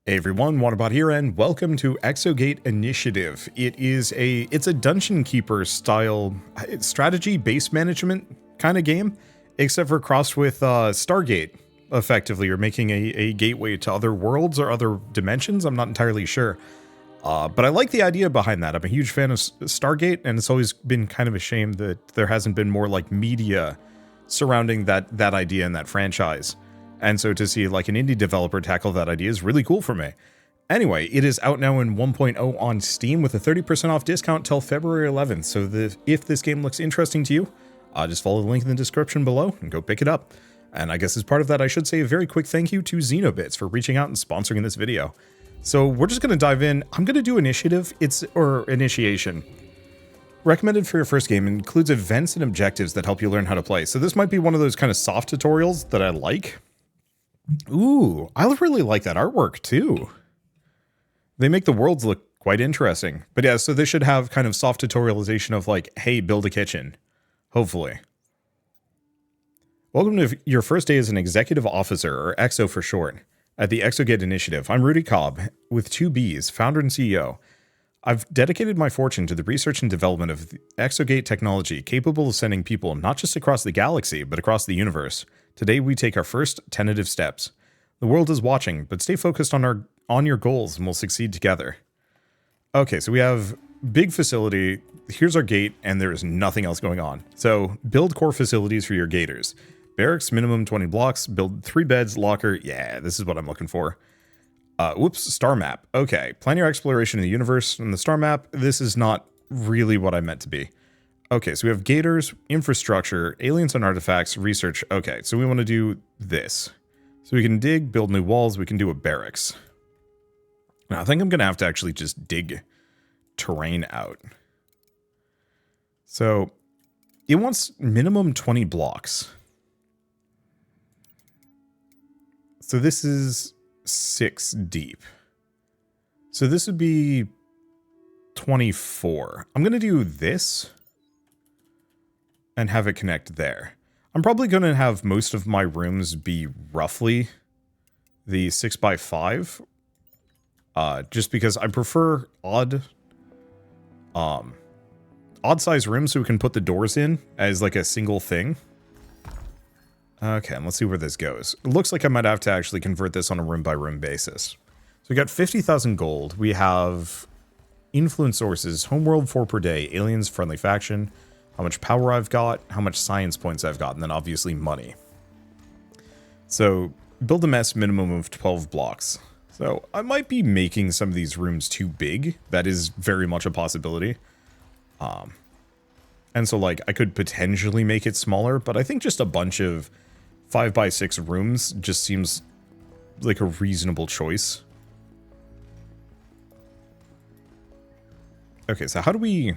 Hey everyone, Wanderbot here, and welcome to Exogate Initiative. It's a dungeon keeper style strategy based management kind of game, except for crossed with Stargate. Effectively, you're making a gateway to other worlds or other dimensions. I'm not entirely sure, but I like the idea behind that. I'm a huge fan of Stargate, and it's always been kind of a shame that there hasn't been more like media surrounding that idea and that franchise. And so to see like an indie developer tackle that idea is really cool for me. Anyway, it is out now in 1.0 on Steam with a 30% off discount till February 11th. So if this game looks interesting to you, just follow the link in the description below and go pick it up. And I guess as part of that, I should say a very quick thank you to Xenobits for reaching out and sponsoring this video. So we're just going to dive in. I'm going to do initiative, initiation. Recommended for your first game includes events and objectives that help you learn how to play. So this might be one of those kind of soft tutorials that I like. Ooh, I really like that artwork too. They make the worlds look quite interesting. But yeah, so this should have kind of soft tutorialization of like, hey, build a kitchen. Hopefully. Welcome to your first day as an executive officer, or EXO for short, at the Exogate Initiative. I'm Rudy Cobb, with 2 Bs, founder and CEO. I've dedicated my fortune to the research and development of Exogate technology capable of sending people not just across the galaxy, but across the universe. Today we take our first tentative steps. The world is watching, but stay focused on your goals and we'll succeed together. Okay, so we have big facility. Here's our gate, and there is nothing else going on. So build core facilities for your gators. Barracks, minimum 20 blocks. Build 3 beds, locker. Yeah, this is what I'm looking for. Whoops, star map. Okay, plan your exploration of the universe. On the star map, this is not really what I meant to be. Okay, so we have gators, infrastructure, aliens and artifacts, research. Okay, so we want to do this. So we can dig, build new walls, we can do a barracks. Now, I think I'm going to have to actually just dig terrain out. So, it wants minimum 20 blocks. So this is 6 deep. So this would be 24. I'm going to do this and have it connect there. I'm probably going to have most of my rooms be roughly the 6x5. Just because I prefer odd size rooms so we can put the doors in as like a single thing. Okay, and let's see where this goes. It looks like I might have to actually convert this on a room by room basis. So we got 50,000 gold. We have influence sources, homeworld 4 per day, aliens, friendly faction, how much power I've got, how much science points I've got, and then obviously money. So build a mess minimum of 12 blocks. So I might be making some of these rooms too big. That is very much a possibility. And so like I could potentially make it smaller, but I think just a bunch of 5x6 rooms just seems like a reasonable choice. Okay, so how do we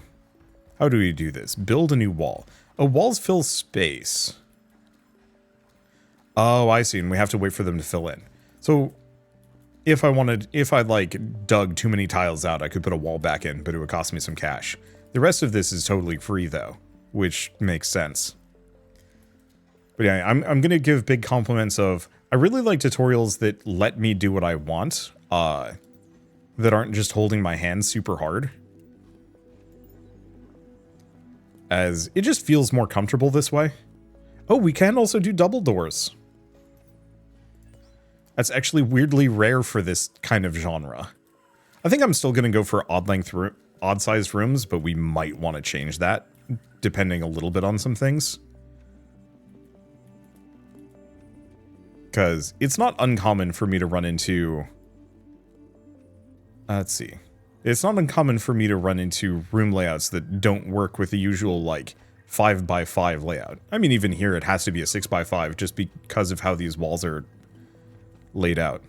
do this? Build a new wall. Oh, walls fill space. Oh, I see, and we have to wait for them to fill in. So if I like dug too many tiles out, I could put a wall back in, but it would cost me some cash. The rest of this is totally free though, which makes sense. But yeah, I'm going to give big compliments of, I really like tutorials that let me do what I want, that aren't just holding my hand super hard. As it just feels more comfortable this way. Oh, we can also do double doors. That's actually weirdly rare for this kind of genre. I think I'm still going to go for odd-sized rooms, but we might want to change that, depending a little bit on some things. Because it's not uncommon for me to run into... let's see. It's not uncommon for me to run into room layouts that don't work with the usual, like, 5x5 layout. I mean, even here it has to be a 6x5 just because of how these walls are laid out.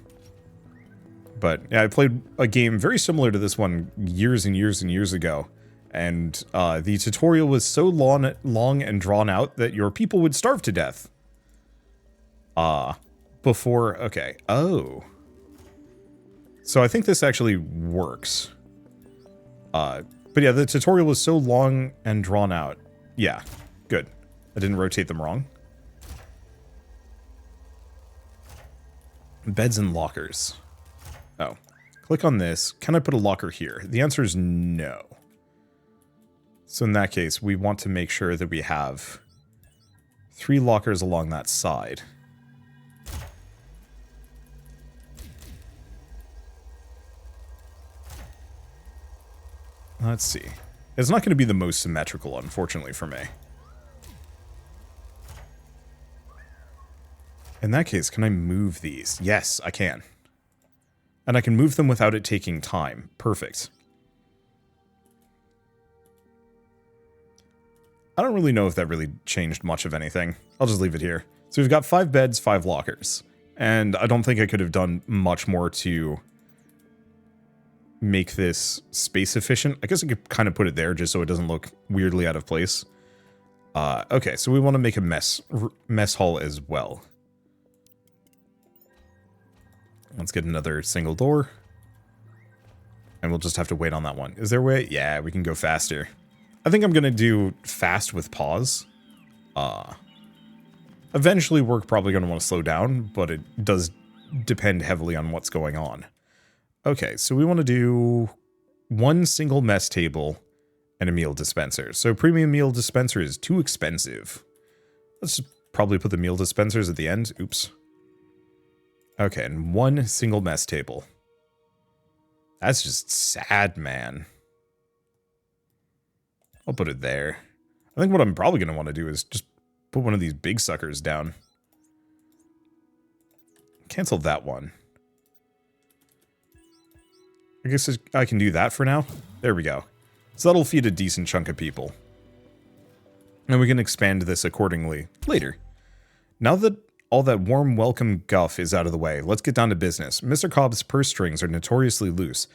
But yeah, I played a game very similar to this one years and years and years ago, and the tutorial was so long and drawn out that your people would starve to death. Before, okay, oh. So I think this actually works. But yeah, the tutorial was so long and drawn out. Yeah, good. I didn't rotate them wrong. Beds and lockers. Oh. Click on this. Can I put a locker here? The answer is no. So in that case, we want to make sure that we have 3 lockers along that side. Let's see. It's not going to be the most symmetrical, unfortunately, for me. In that case, can I move these? Yes, I can. And I can move them without it taking time. Perfect. I don't really know if that really changed much of anything. I'll just leave it here. So we've got 5 beds, 5 lockers. And I don't think I could have done much more to make this space efficient. I guess I could kind of put it there just so it doesn't look weirdly out of place. Okay, so we want to make a mess hall as well. Let's get another single door. And we'll just have to wait on that one. Is there a way? Yeah, we can go faster. I think I'm going to do fast with pause. Eventually, we're probably going to want to slow down, but it does depend heavily on what's going on. Okay, so we want to do 1 single mess table and a meal dispenser. So premium meal dispenser is too expensive. Let's just probably put the meal dispensers at the end. Oops. Okay, and 1 single mess table. That's just sad, man. I'll put it there. I think what I'm probably going to want to do is just put one of these big suckers down. Cancel that one. I guess I can do that for now. There we go. So that'll feed a decent chunk of people. And we can expand this accordingly later. Now that all that warm welcome guff is out of the way, let's get down to business. Mr. Cobb's purse strings are notoriously loose.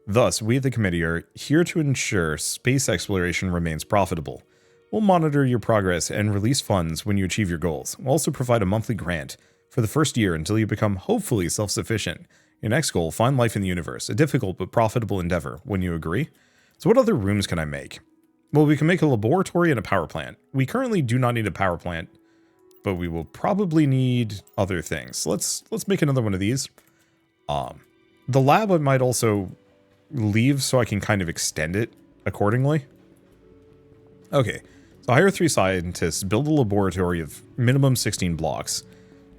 Thus, we at the committee are here to ensure space exploration remains profitable. We'll monitor your progress and release funds when you achieve your goals. We'll also provide a monthly grant for the first year until you become hopefully self-sufficient. Your next goal, find life in the universe, a difficult but profitable endeavor. When you agree? So what other rooms can I make? Well, we can make a laboratory and a power plant. We currently do not need a power plant, but we will probably need other things. So let's make another one of these. The lab I might also leave so I can kind of extend it accordingly. Okay, so hire 3 scientists, build a laboratory of minimum 16 blocks,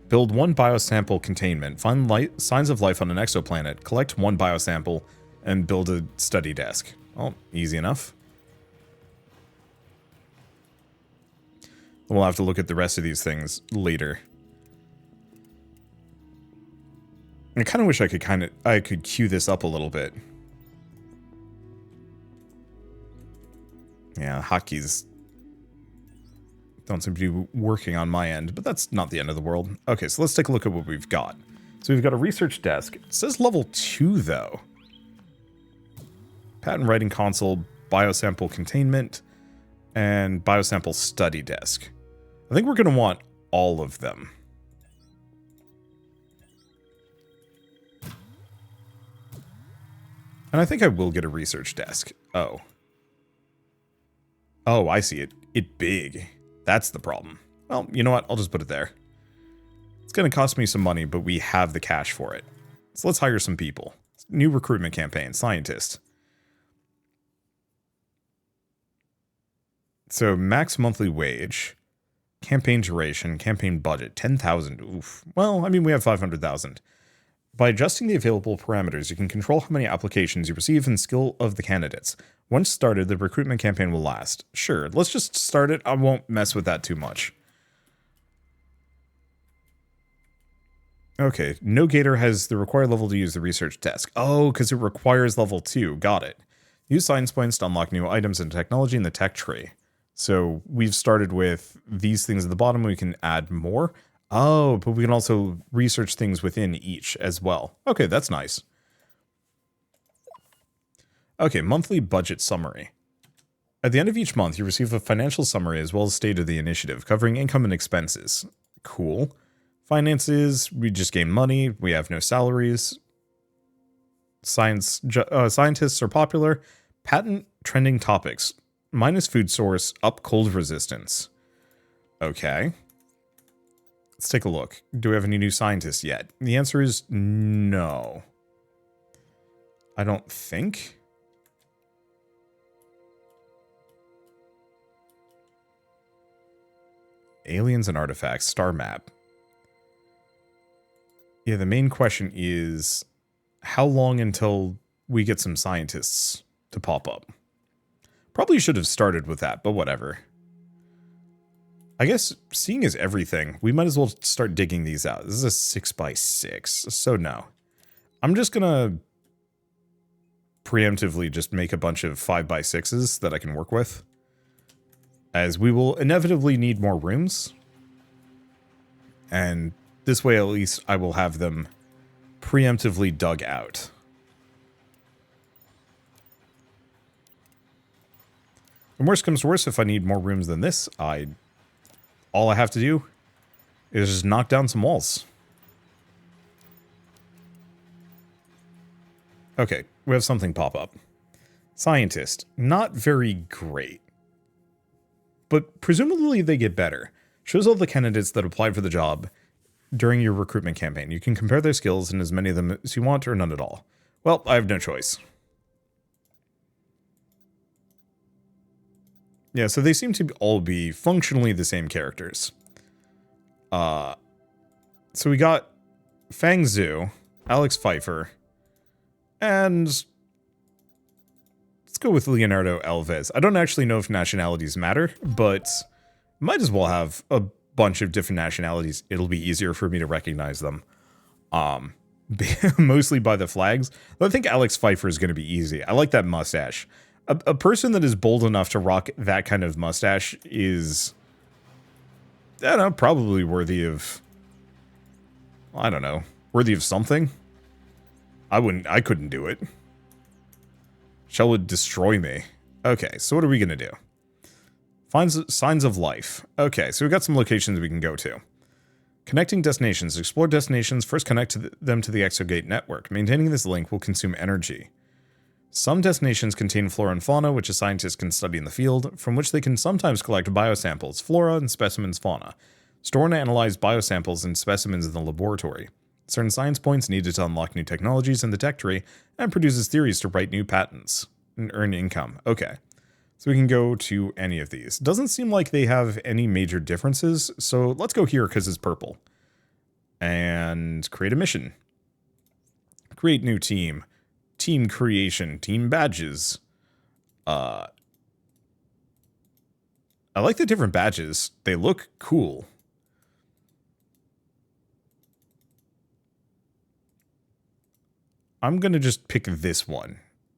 build 1 biosample containment, find signs of life on an exoplanet, collect 1 biosample, and build a study desk. Well, easy enough. We'll have to look at the rest of these things later. I kind of wish I could queue this up a little bit. Yeah, hotkeys don't seem to be working on my end, but that's not the end of the world. Okay, so let's take a look at what we've got. So we've got a research desk. It says level 2, though. Patent writing console, biosample containment, and biosample study desk. I think we're going to want all of them. And I think I will get a research desk. Oh. Oh, I see it. It's big. That's the problem. Well, you know what? I'll just put it there. It's going to cost me some money, but we have the cash for it. So let's hire some people. New recruitment campaign. Scientist. So max monthly wage. Campaign duration. Campaign budget. 10,000. Oof. Well, I mean, we have 500,000. By adjusting the available parameters, you can control how many applications you receive and skill of the candidates. Once started, the recruitment campaign will last. Sure, let's just start it. I won't mess with that too much. Okay, no gator has the required level to use the research desk. Oh, because it requires level 2. Got it. Use science points to unlock new items and technology in the tech tree. So we've started with these things at the bottom. We can add more. Oh, but we can also research things within each as well. Okay, that's nice. Okay, monthly budget summary. At the end of each month, you receive a financial summary as well as state of the initiative, covering income and expenses. Cool. Finances, we just gain money. We have no salaries. Scientists are popular. Patent trending topics. Minus food source, up cold resistance. Okay. Let's take a look. Do we have any new scientists yet? The answer is no. I don't think. Aliens and artifacts, star map. Yeah, the main question is how long until we get some scientists to pop up? Probably should have started with that, but whatever. I guess seeing is everything. We might as well start digging these out. This is a 6x6, so no. I'm just gonna preemptively just make a bunch of 5x6s that I can work with, as we will inevitably need more rooms. And this way, at least, I will have them preemptively dug out. And worst comes to worst, if I need more rooms than this, all I have to do is just knock down some walls. Okay, we have something pop up. Scientist, not very great. But presumably they get better. Shows all the candidates that applied for the job during your recruitment campaign. You can compare their skills and as many of them as you want or none at all. Well, I have no choice. Yeah, so they seem to all be functionally the same characters. So we got Fang Zhu, Alex Pfeiffer, and let's go with Leonardo Alves. I don't actually know if nationalities matter, but might as well have a bunch of different nationalities. It'll be easier for me to recognize them. Mostly by the flags. But I think Alex Pfeiffer is going to be easy. I like that mustache. A person that is bold enough to rock that kind of mustache is, I don't know, probably worthy of, I don't know, worthy of something. I couldn't do it. Shell would destroy me. Okay, so what are we going to do? Find signs of life. Okay, so we've got some locations we can go to. Connecting destinations. Explore destinations. First connect them to the Exogate network. Maintaining this link will consume energy. Some destinations contain flora and fauna, which a scientist can study in the field, from which they can sometimes collect biosamples, flora, and specimens fauna. Store and analyze biosamples and specimens in the laboratory. Certain science points needed to unlock new technologies in the tech tree, and produces theories to write new patents and earn income. Okay. So we can go to any of these. Doesn't seem like they have any major differences, so let's go here because it's purple. And create a mission. Create new team. Team creation. Team badges. I like the different badges. They look cool. I'm gonna just pick this one.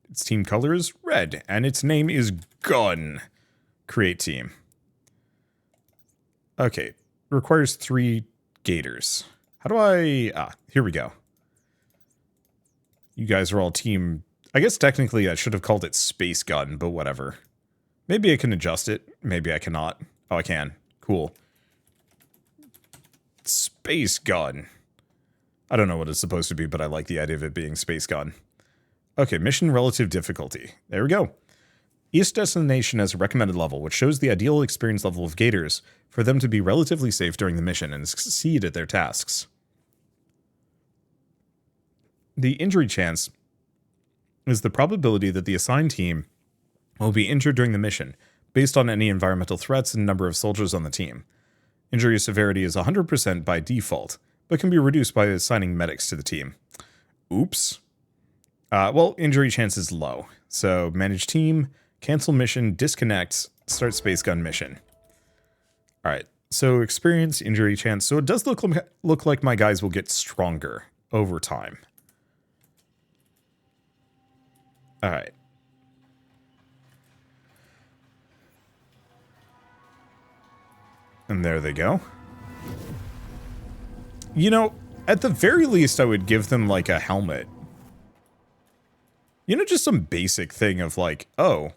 Its team color is red, and its name is Gun. Create team. Okay, requires 3 gators. How do I... here we go. You guys are all team... I guess technically I should have called it Space Gun, but whatever. Maybe I can adjust it. Maybe I cannot. Oh, I can. Cool. Space Gun. I don't know what it's supposed to be, but I like the idea of it being Space Gun. Okay, mission relative difficulty. There we go. Each destination has a recommended level, which shows the ideal experience level of gators for them to be relatively safe during the mission and succeed at their tasks. The injury chance is the probability that the assigned team will be injured during the mission, based on any environmental threats and number of soldiers on the team. Injury severity is 100% by default, but can be reduced by assigning medics to the team. Oops. Well, injury chance is low. So, manage team, cancel mission, disconnect, start Space Gun mission. Alright, so experience, injury chance. So it does look like my guys will get stronger over time. Alright. And there they go. You know, at the very least, I would give them, like, a helmet. You know, just some basic thing of, like, oh,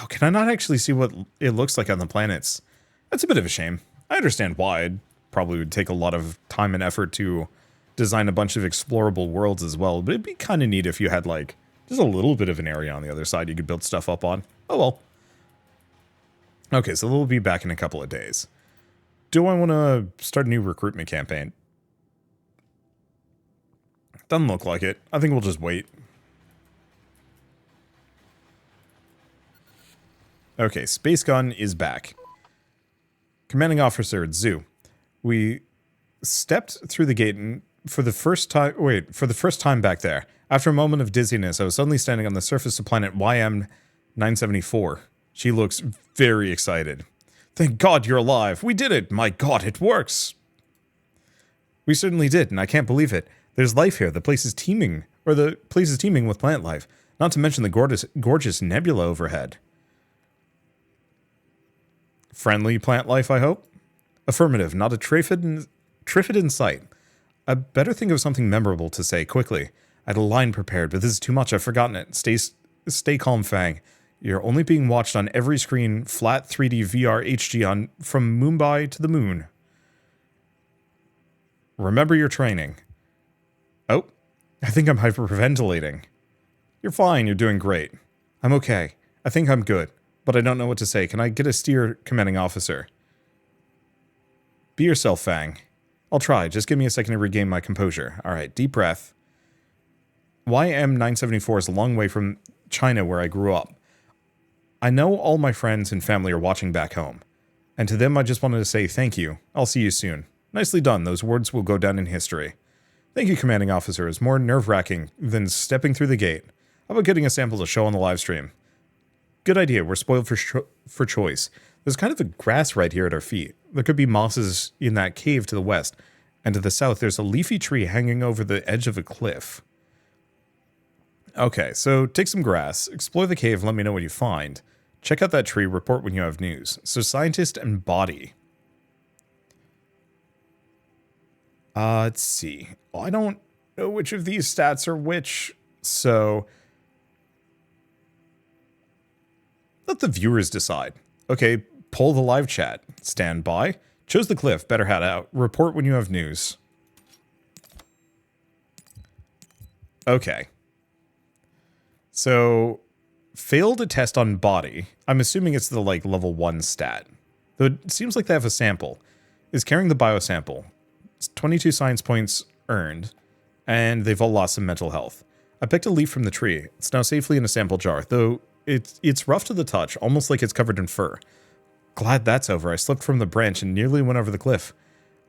can I not actually see what it looks like on the planets? That's a bit of a shame. I understand why. It probably would take a lot of time and effort to design a bunch of explorable worlds as well, but it'd be kind of neat if you had, like, just a little bit of an area on the other side you could build stuff up on. Oh, well. Okay, so they'll be back in a couple of days. Do I want to start a new recruitment campaign? Doesn't look like it. I think we'll just wait. Okay, Space Gun is back. Commanding Officer at Zoo. We stepped through the gate and for the first time back there. After a moment of dizziness, I was suddenly standing on the surface of planet YM-974. She looks very excited. Thank God you're alive. We did it. My God, it works. We certainly did, and I can't believe it. There's life here. The place is teeming with plant life. Not to mention the gorgeous nebula overhead. Friendly plant life, I hope? Affirmative. Not a triffid in sight. I better think of something memorable to say quickly. I had a line prepared, but this is too much. I've forgotten it. Stay calm, Fang. You're only being watched on every screen, flat 3D VR HG from Mumbai to the moon. Remember your training. Oh, I think I'm hyperventilating. You're fine. You're doing great. I'm okay. I think I'm good, but I don't know what to say. Can I get a steer, Commanding Officer? Be yourself, Fang. I'll try. Just give me a second to regain my composure. All right, deep breath. YM-974 is a long way from China where I grew up. I know all my friends and family are watching back home. And to them, I just wanted to say thank you. I'll see you soon. Nicely done. Those words will go down in history. Thank you, Commanding Officer. It's more nerve-wracking than stepping through the gate. How about getting a sample to show on the live stream? Good idea. We're spoiled for choice. There's kind of a grass right here at our feet. There could be mosses in that cave to the west. And to the south, there's a leafy tree hanging over the edge of a cliff. Okay, so take some grass, explore the cave, let me know what you find. Check out that tree, report when you have news. So scientist and body. Let's see. Well, I don't know which of these stats are which, so let the viewers decide. Okay, poll the live chat. Stand by. Chose the cliff, better head out. Report when you have news. Okay. So, failed a test on body. I'm assuming it's the, level 1 stat. Though it seems like they have a sample. Is carrying the biosample. It's 22 science points earned, and they've all lost some mental health. I picked a leaf from the tree. It's now safely in a sample jar, though it's rough to the touch, almost like it's covered in fur. Glad that's over. I slipped from the branch and nearly went over the cliff.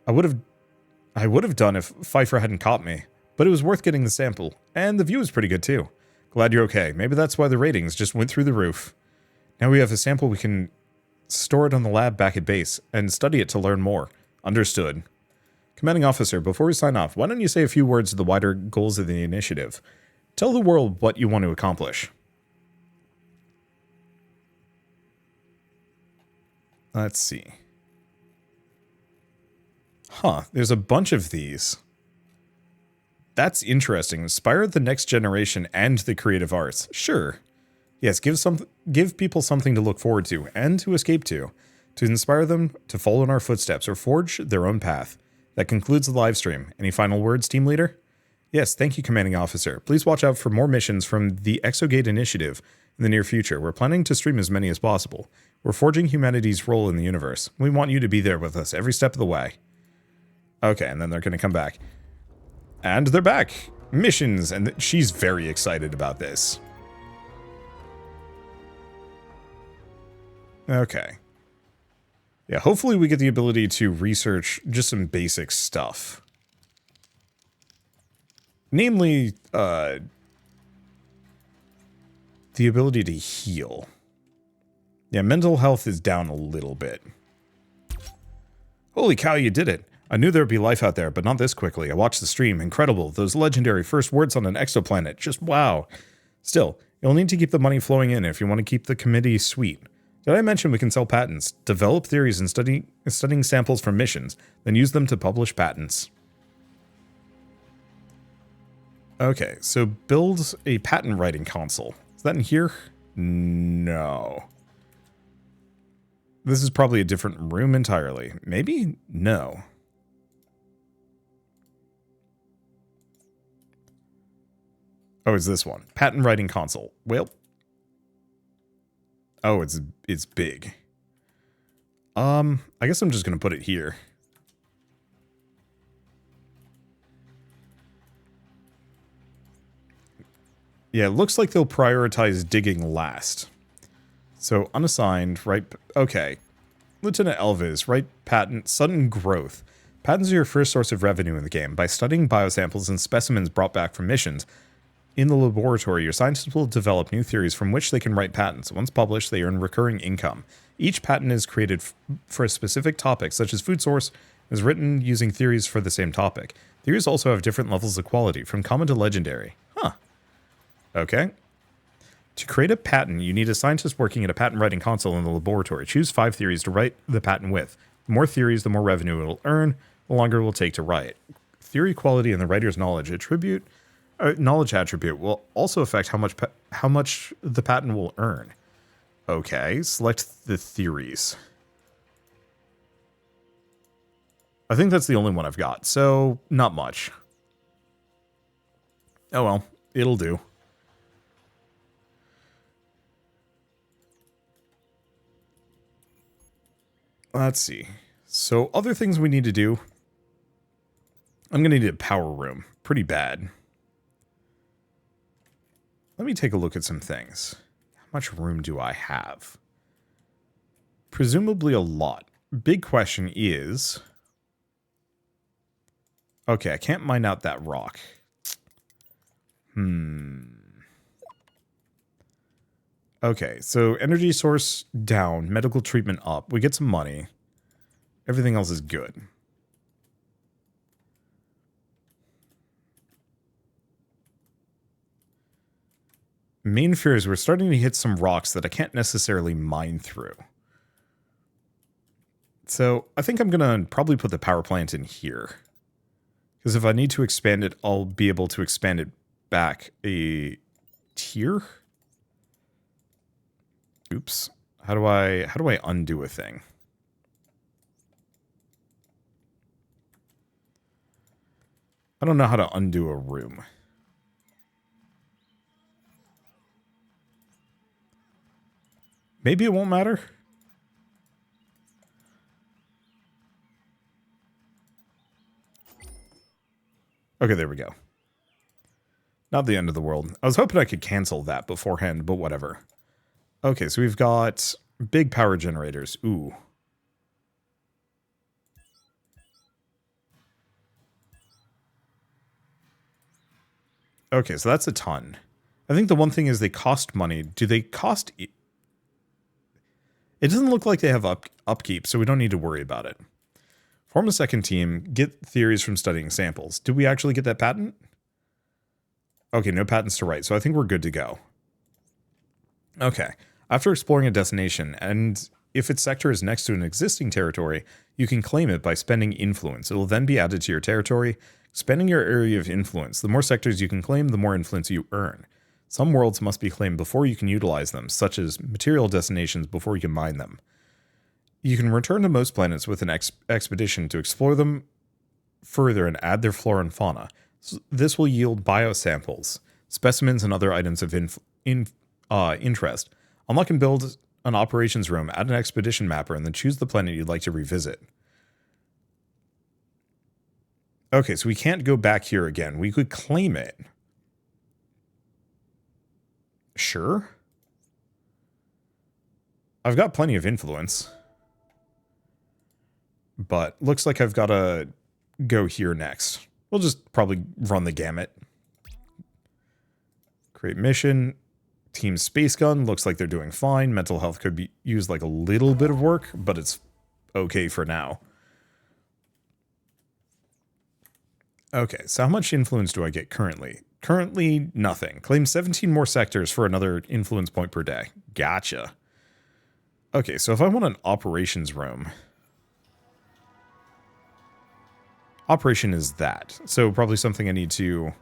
I would have done if Pfeiffer hadn't caught me, but it was worth getting the sample, and the view was pretty good too. Glad you're okay. Maybe that's why the ratings just went through the roof. Now we have a sample, we can store it on the lab back at base and study it to learn more. Understood. Commanding Officer, before we sign off, why don't you say a few words of the wider goals of the initiative? Tell the world what you want to accomplish. Let's see. Huh, there's a bunch of these. That's interesting. Inspire the next generation and the creative arts. Sure. Yes, give people something to look forward to and to escape to inspire them to follow in our footsteps or forge their own path. That concludes the live stream. Any final words, team leader? Yes, thank you, Commanding Officer. Please watch out for more missions from the Exogate initiative in the near future. We're planning to stream as many as possible. We're forging humanity's role in the universe. We want you to be there with us every step of the way. Okay, and then they're going to come back. And they're back. Missions, and she's very excited about this. Okay. Yeah, hopefully we get the ability to research just some basic stuff. Namely, the ability to heal. Yeah, mental health is down a little bit. Holy cow, you did it. I knew there would be life out there, but not this quickly. I watched the stream. Incredible. Those legendary first words on an exoplanet. Just wow. Still, you'll need to keep the money flowing in if you want to keep the committee sweet. Did I mention we can sell patents, develop theories and studying samples from missions, then use them to publish patents? Okay, so build a patent writing console. Is that in here? No. This is probably a different room entirely. Maybe? No. Oh, it's this one. Patent writing console. Well. Oh, it's big. I guess I'm just gonna put it here. Yeah, it looks like they'll prioritize digging last. So, unassigned, right? Okay. Lieutenant Elvis, right patent, sudden growth. Patents are your first source of revenue in the game. By studying biosamples and specimens brought back from missions, in the laboratory, your scientists will develop new theories from which they can write patents. Once published, they earn recurring income. Each patent is created for a specific topic, such as food source, is written using theories for the same topic. Theories also have different levels of quality, from common to legendary. Huh. Okay. To create a patent, you need a scientist working at a patent writing console in the laboratory. Choose 5 theories to write the patent with. The more theories, the more revenue it will earn, the longer it will take to write. Theory quality and the writer's knowledge attribute will also affect how much the patent will earn. Okay, select the theories. I think that's the only one I've got, so not much. Oh well, it'll do. Let's see. So other things we need to do. I'm going to need a power room. Pretty bad. Let me take a look at some things. How much room do I have? Presumably a lot. Big question is... Okay, I can't mine out that rock. Okay, so energy source down, medical treatment up. We get some money. Everything else is good. Main fear is we're starting to hit some rocks that I can't necessarily mine through. So I think I'm going to probably put the power plant in here. Because if I need to expand it, I'll be able to expand it back a tier. Oops. How do I undo a thing? I don't know how to undo a room. Maybe it won't matter. Okay, there we go. Not the end of the world. I was hoping I could cancel that beforehand, but whatever. Okay, so we've got big power generators. Ooh. Okay, so that's a ton. I think the one thing is they cost money. Do they cost... It doesn't look like they have upkeep, so we don't need to worry about it. Form a second team. Get theories from studying samples. Did we actually get that patent? Okay, no patents to write, so I think we're good to go. Okay. After exploring a destination, and if its sector is next to an existing territory, you can claim it by spending influence. It will then be added to your territory. Spending your area of influence. The more sectors you can claim, the more influence you earn. Some worlds must be claimed before you can utilize them, such as material destinations before you can mine them. You can return to most planets with an expedition to explore them further and add their flora and fauna. This will yield biosamples, specimens, and other items of interest. Unlock and build an operations room, add an expedition mapper, and then choose the planet you'd like to revisit. Okay, so we can't go back here again. We could claim it. Sure. I've got plenty of influence. But looks like I've got to go here next. We'll just probably run the gamut. Create mission. Team Space Gun. Looks like they're doing fine. Mental health could be used like a little bit of work, but it's okay for now. Okay, so how much influence do I get currently? Currently, nothing. Claim 17 more sectors for another influence point per day. Gotcha. Okay, so if I want an operations room... Operation is that. So probably something I need to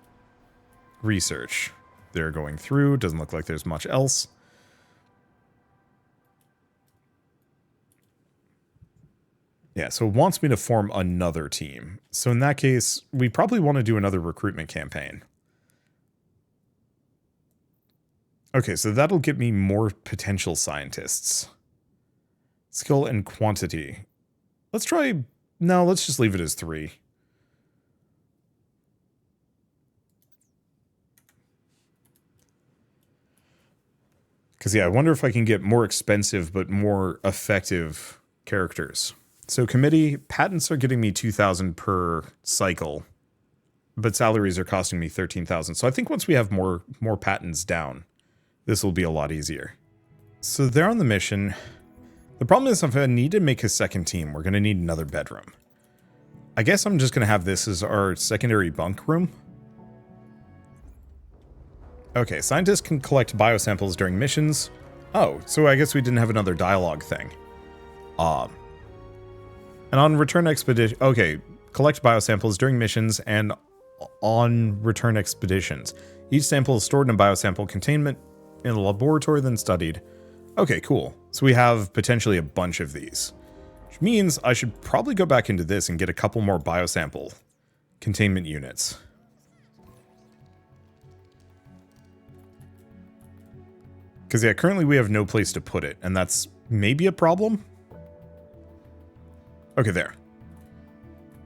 research. They're going through. Doesn't look like there's much else. Yeah, so it wants me to form another team. So in that case, we probably want to do another recruitment campaign. Okay, so that'll get me more potential scientists. Skill and quantity. Let's try... No, let's just leave it as 3. Because, yeah, I wonder if I can get more expensive but more effective characters. So, committee, patents are getting me 2,000 per cycle, but salaries are costing me 13,000. So I think once we have more patents down, this will be a lot easier. So they're on the mission. The problem is if I need to make a second team, we're going to need another bedroom. I guess I'm just going to have this as our secondary bunk room. Okay, scientists can collect biosamples during missions. Oh, so I guess we didn't have another dialogue thing. And on return expedition... Okay, collect biosamples during missions and on return expeditions. Each sample is stored in a biosample containment in a laboratory, then studied. Okay, cool. So we have potentially a bunch of these. Which means I should probably go back into this and get a couple more biosample containment units. Because, yeah, currently we have no place to put it, and that's maybe a problem? Okay, there.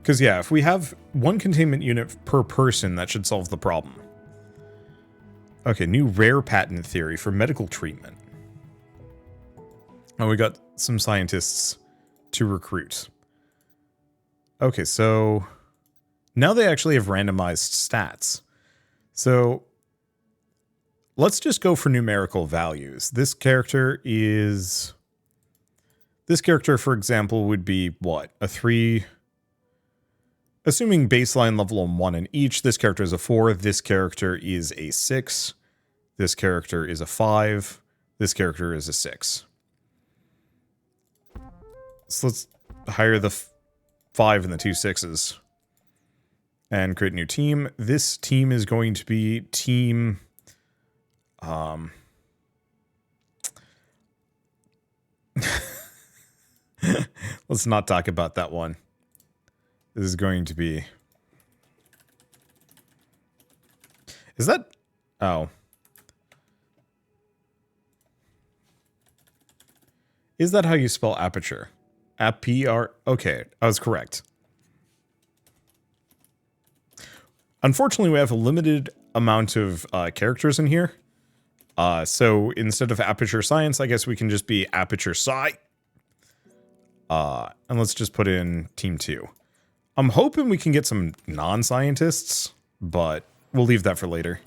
Because, yeah, if we have one containment unit per person, that should solve the problem. Okay, new rare patent theory for medical treatment. Oh, we got some scientists to recruit. Okay, so now they actually have randomized stats. So let's just go for numerical values. This character, for example, would be what? A 3... Assuming baseline level on 1 in each, this character is a 4, this character is a 6, this character is a 5, this character is a 6. So let's hire the 5 and the 2 6s. And create a new team. This team is going to be team... Let's not talk about that one. This is going to be... Is that... Oh. Is that how you spell aperture? A-P-R... Okay, I was correct. Unfortunately, we have a limited amount of characters in here. So instead of aperture science, I guess we can just be aperture sci. And let's just put in team 2. I'm hoping we can get some non-scientists, but we'll leave that for later.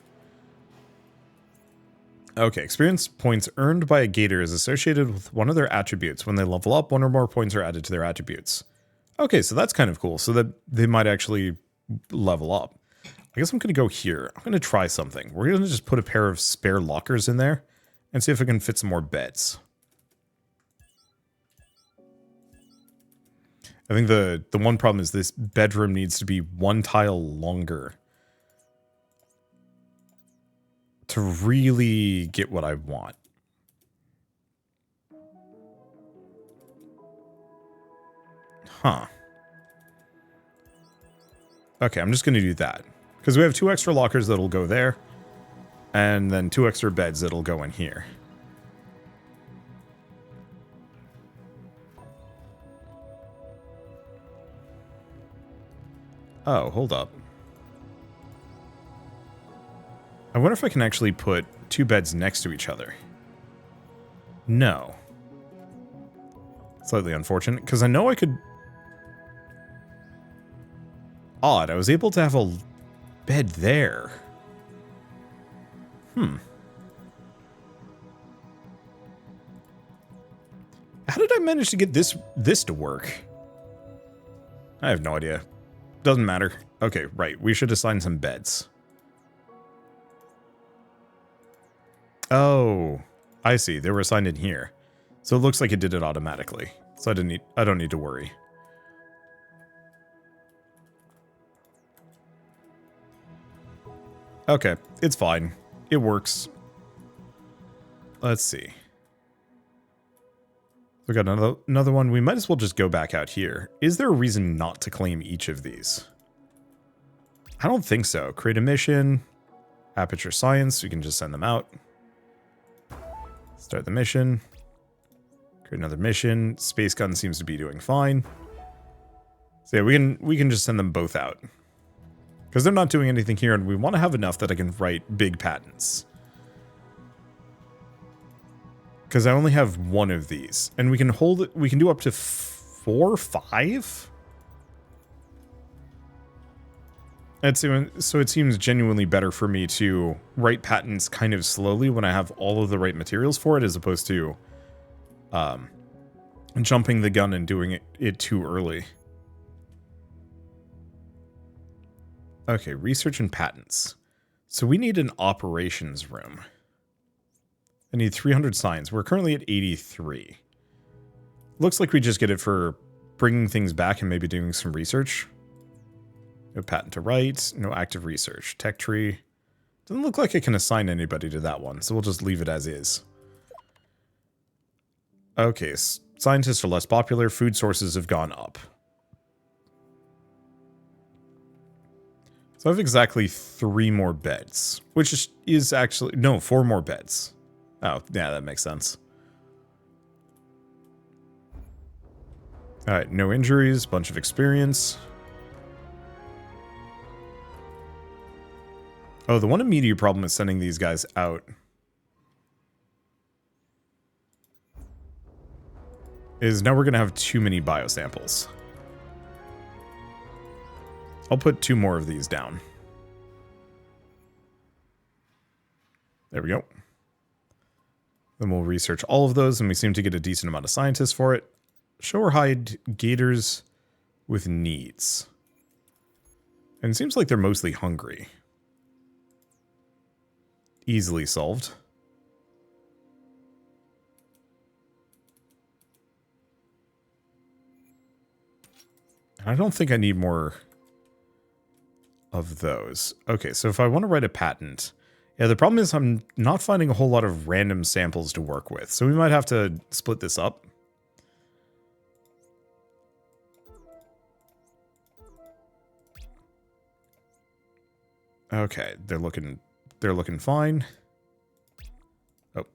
Okay, experience points earned by a gator is associated with one of their attributes. When they level up, 1 or more points are added to their attributes. Okay, so that's kind of cool. So that they might actually level up. I guess I'm going to go here. I'm going to try something. We're going to just put a pair of spare lockers in there and see if I can fit some more beds. I think the one problem is this bedroom needs to be 1 tile longer to really get what I want. Huh. Okay, I'm just going to do that. Because we have 2 extra lockers that'll go there. And then 2 extra beds that'll go in here. Oh, hold up. I wonder if I can actually put 2 beds next to each other. No. Slightly unfortunate, because I know I could... Odd, I was able to have a bed there. How did I manage to get this to work? I have no idea. Doesn't matter. Okay, right. We should assign some beds. Oh, I see. They were assigned in here. So it looks like it did it automatically. So I don't need to worry. Okay, it's fine. It works. Let's see. We got another one. We might as well just go back out here. Is there a reason not to claim each of these? I don't think so. Create a mission. Aperture science. We can just send them out. Start the mission. Create another mission. Space gun seems to be doing fine. So yeah, we can just send them both out. Because they're not doing anything here, and we want to have enough that I can write big patents. Because I only have one of these. And we can hold it, we can do up to 4, 5? So it seems genuinely better for me to write patents kind of slowly when I have all of the right materials for it, as opposed to jumping the gun and doing it too early. Okay, research and patents. So we need an operations room. I need 300 signs. We're currently at 83. Looks like we just get it for bringing things back and maybe doing some research. No patent to write, no active research. Tech tree. Doesn't look like I can assign anybody to that one, so we'll just leave it as is. Okay, scientists are less popular. Food sources have gone up. So I have exactly 3 more beds, which is actually... No, 4 more beds. Oh, yeah, that makes sense. Alright, no injuries, bunch of experience. Oh, the one immediate problem is sending these guys out is now we're going to have too many biosamples. I'll put 2 more of these down. There we go. Then we'll research all of those, and we seem to get a decent amount of scientists for it. Show or hide gators with needs. And it seems like they're mostly hungry. Easily solved. I don't think I need more of those. Okay, so if I want to write a patent... Yeah, the problem is I'm not finding a whole lot of random samples to work with, so we might have to split this up. Okay, they're looking fine. Oh.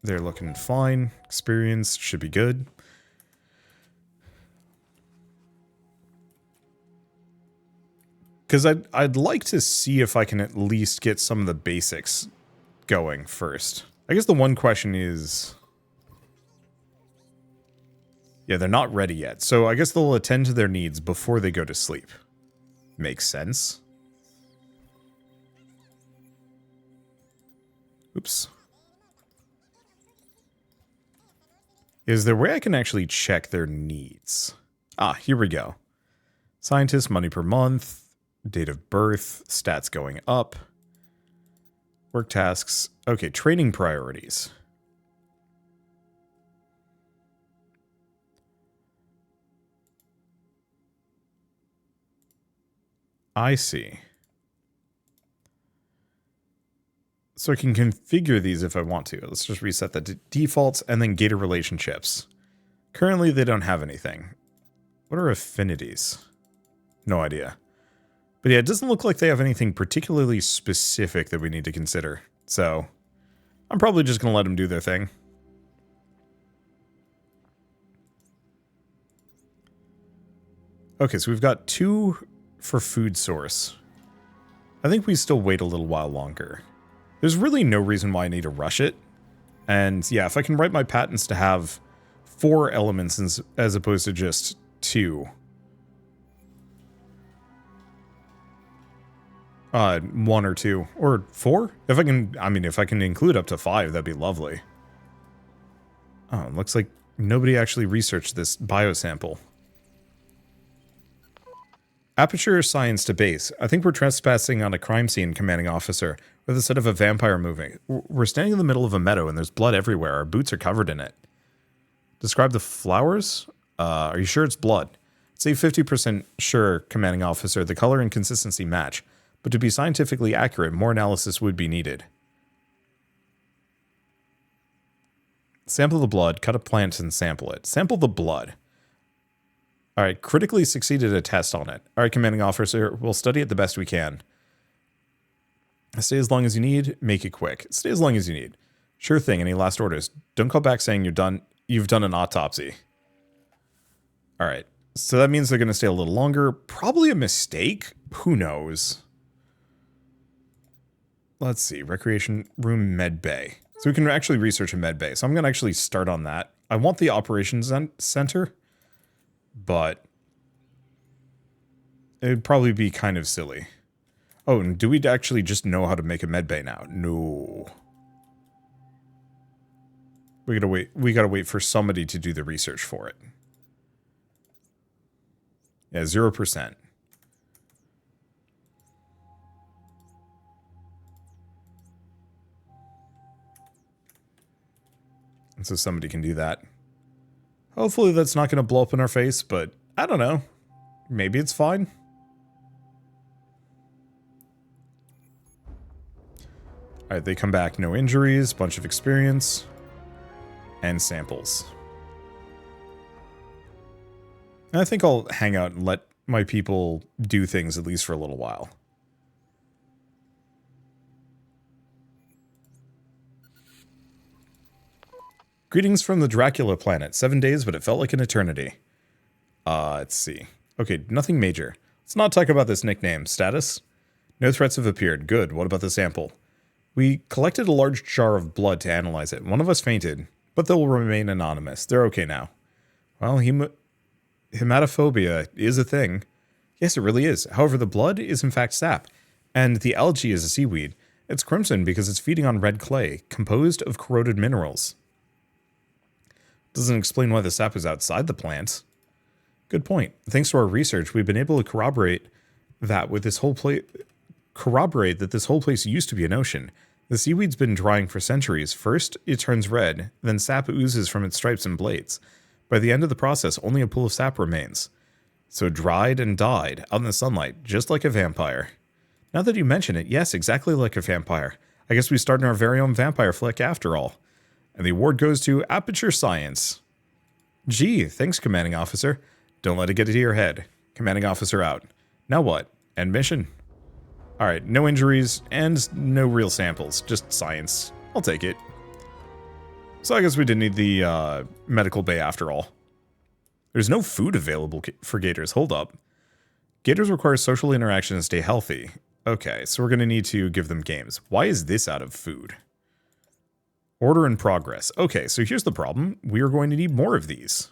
They're looking fine. Experience should be good. Because I'd like to see if I can at least get some of the basics going first. I guess the one question is... Yeah, they're not ready yet. So I guess they'll attend to their needs before they go to sleep. Makes sense. Oops. Is there a way I can actually check their needs? Ah, here we go. Scientist, money per month. Date of birth, stats going up. Work tasks. Okay, training priorities. I see. So I can configure these if I want to. Let's just reset the defaults and then gator relationships. Currently, they don't have anything. What are affinities? No idea. But yeah, it doesn't look like they have anything particularly specific that we need to consider. So I'm probably just going to let them do their thing. Okay, so we've got 2 for food source. I think we still wait a little while longer. There's really no reason why I need to rush it. And yeah, if I can write my patents to have 4 elements as opposed to just 2. 1 or 2 or 4 if I can. I mean, if I can include up to 5, that'd be lovely. Oh, it looks like nobody actually researched this biosample. Aperture science to base. I think we're trespassing on a crime scene, commanding officer, with a set of a vampire moving. We're standing in the middle of a meadow and there's blood everywhere. Our boots are covered in it. Describe the flowers? Are you sure it's blood? Say 50% sure, commanding officer. The color and consistency match. But to be scientifically accurate, more analysis would be needed. Sample the blood, cut a plant and sample it. Sample the blood. Alright, critically succeeded a test on it. Alright, commanding officer, we'll study it the best we can. Stay as long as you need, make it quick. Stay as long as you need. Sure thing, any last orders? Don't call back saying you've done an autopsy. Alright, so that means they're going to stay a little longer. Probably a mistake? Who knows? Let's see, recreation room med bay. So we can actually research a med bay. So I'm going to actually start on that. I want the operations center, but it'd probably be kind of silly. Oh, and do we actually just know how to make a med bay now? No. We gotta wait for somebody to do the research for it. Yeah, 0%. And so somebody can do that. Hopefully that's not going to blow up in our face, but I don't know. Maybe it's fine. Alright, they come back. No injuries, bunch of experience, and samples. And I think I'll hang out and let my people do things at least for a little while. Greetings from the Dracula planet. 7 days, but it felt like an eternity. Let's see. Okay, nothing major. Let's not talk about this nickname. Status? No threats have appeared. Good. What about the sample? We collected a large jar of blood to analyze it. One of us fainted, but they'll remain anonymous. They're okay now. Well, hematophobia is a thing. Yes, it really is. However, the blood is in fact sap, and the algae is a seaweed. It's crimson because it's feeding on red clay, composed of corroded minerals. Doesn't explain why the sap is outside the plant. Good point. Thanks to our research, we've been able to corroborate that this whole place used to be an ocean. The seaweed's been drying for centuries. First, it turns red, then sap oozes from its stripes and blades. By the end of the process, only a pool of sap remains. So dried and died, out in the sunlight, just like a vampire. Now that you mention it, yes, exactly like a vampire. I guess we started our very own vampire flick after all. And the award goes to Aperture Science. Gee, thanks, Commanding Officer. Don't let it get to your head. Commanding Officer out. Now what? End mission. Alright, no injuries and no real samples. Just science. I'll take it. So I guess we didn't need the medical bay after all. There's no food available for gators. Hold up. Gators require social interaction to stay healthy. Okay, so we're going to need to give them games. Why is this out of food? Order in progress. Okay, so here's the problem. We are going to need more of these.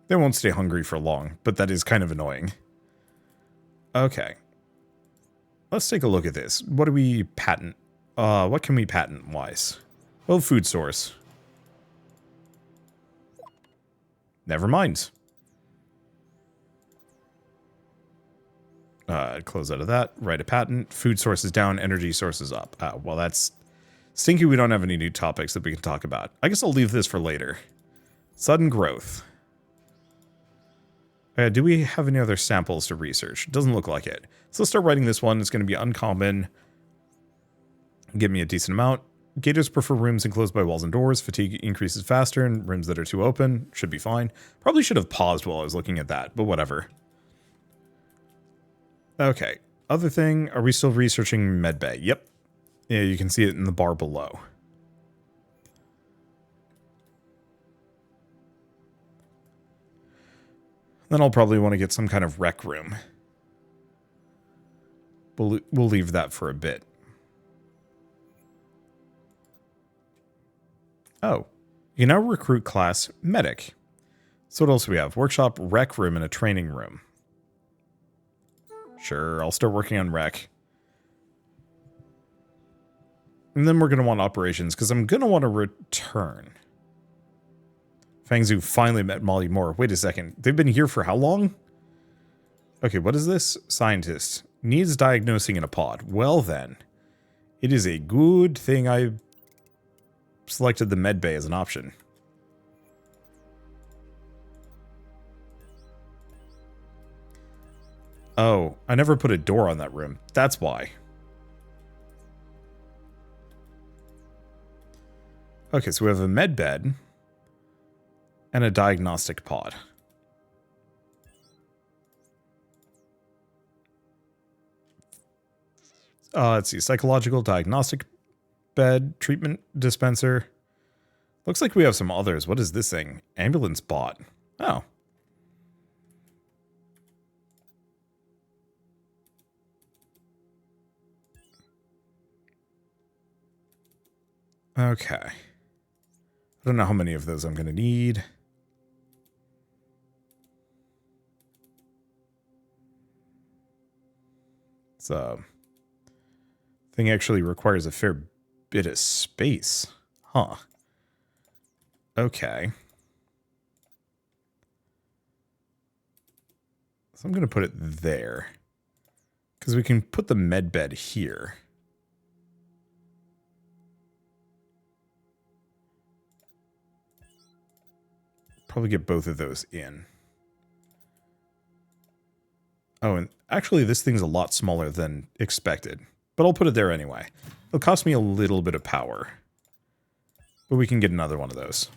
They won't stay hungry for long, but that is kind of annoying. Okay. Let's take a look at this. What do we patent? What can we patent-wise? Well, food source. Never mind. Close out of that. Write a patent. Food sources down. Energy sources up. Well, that's stinky. We don't have any new topics that we can talk about. I guess I'll leave this for later. Sudden growth. Do we have any other samples to research? Doesn't look like it. So let's start writing this one. It's going to be uncommon. Give me a decent amount. Gators prefer rooms enclosed by walls and doors. Fatigue increases faster in rooms that are too open. Should be fine. Probably should have paused while I was looking at that, but whatever. Okay. Other thing, are we still researching medbay? Yep. Yeah, you can see it in the bar below. Then I'll probably want to get some kind of rec room. We'll leave that for a bit. Oh, you can now recruit class medic. So what else do we have? Workshop, rec room, and a training room. Sure, I'll start working on rec. And then we're going to want operations, because I'm going to want to return. Fangzhu finally met Molly Moore. Wait a second. They've been here for how long? Okay, what is this? Scientist. Needs diagnosing in a pod. Well then. It is a good thing I selected the med bay as an option. Oh, I never put a door on that room. That's why. Okay, so we have a med bed. And a diagnostic pod. Let's see. Psychological diagnostic bed, treatment dispenser, Looks like we have some others. What is this thing? Ambulance bot. Oh. Okay. I don't know how many of those I'm going to need. So, thing actually requires a fair bit of space. Huh. Okay. So I'm going to put it there. Because we can put the med bed here. Probably get both of those in. Oh, and actually this thing's a lot smaller than expected. But I'll put it there anyway. It'll cost me a little bit of power. But we can get another one of those.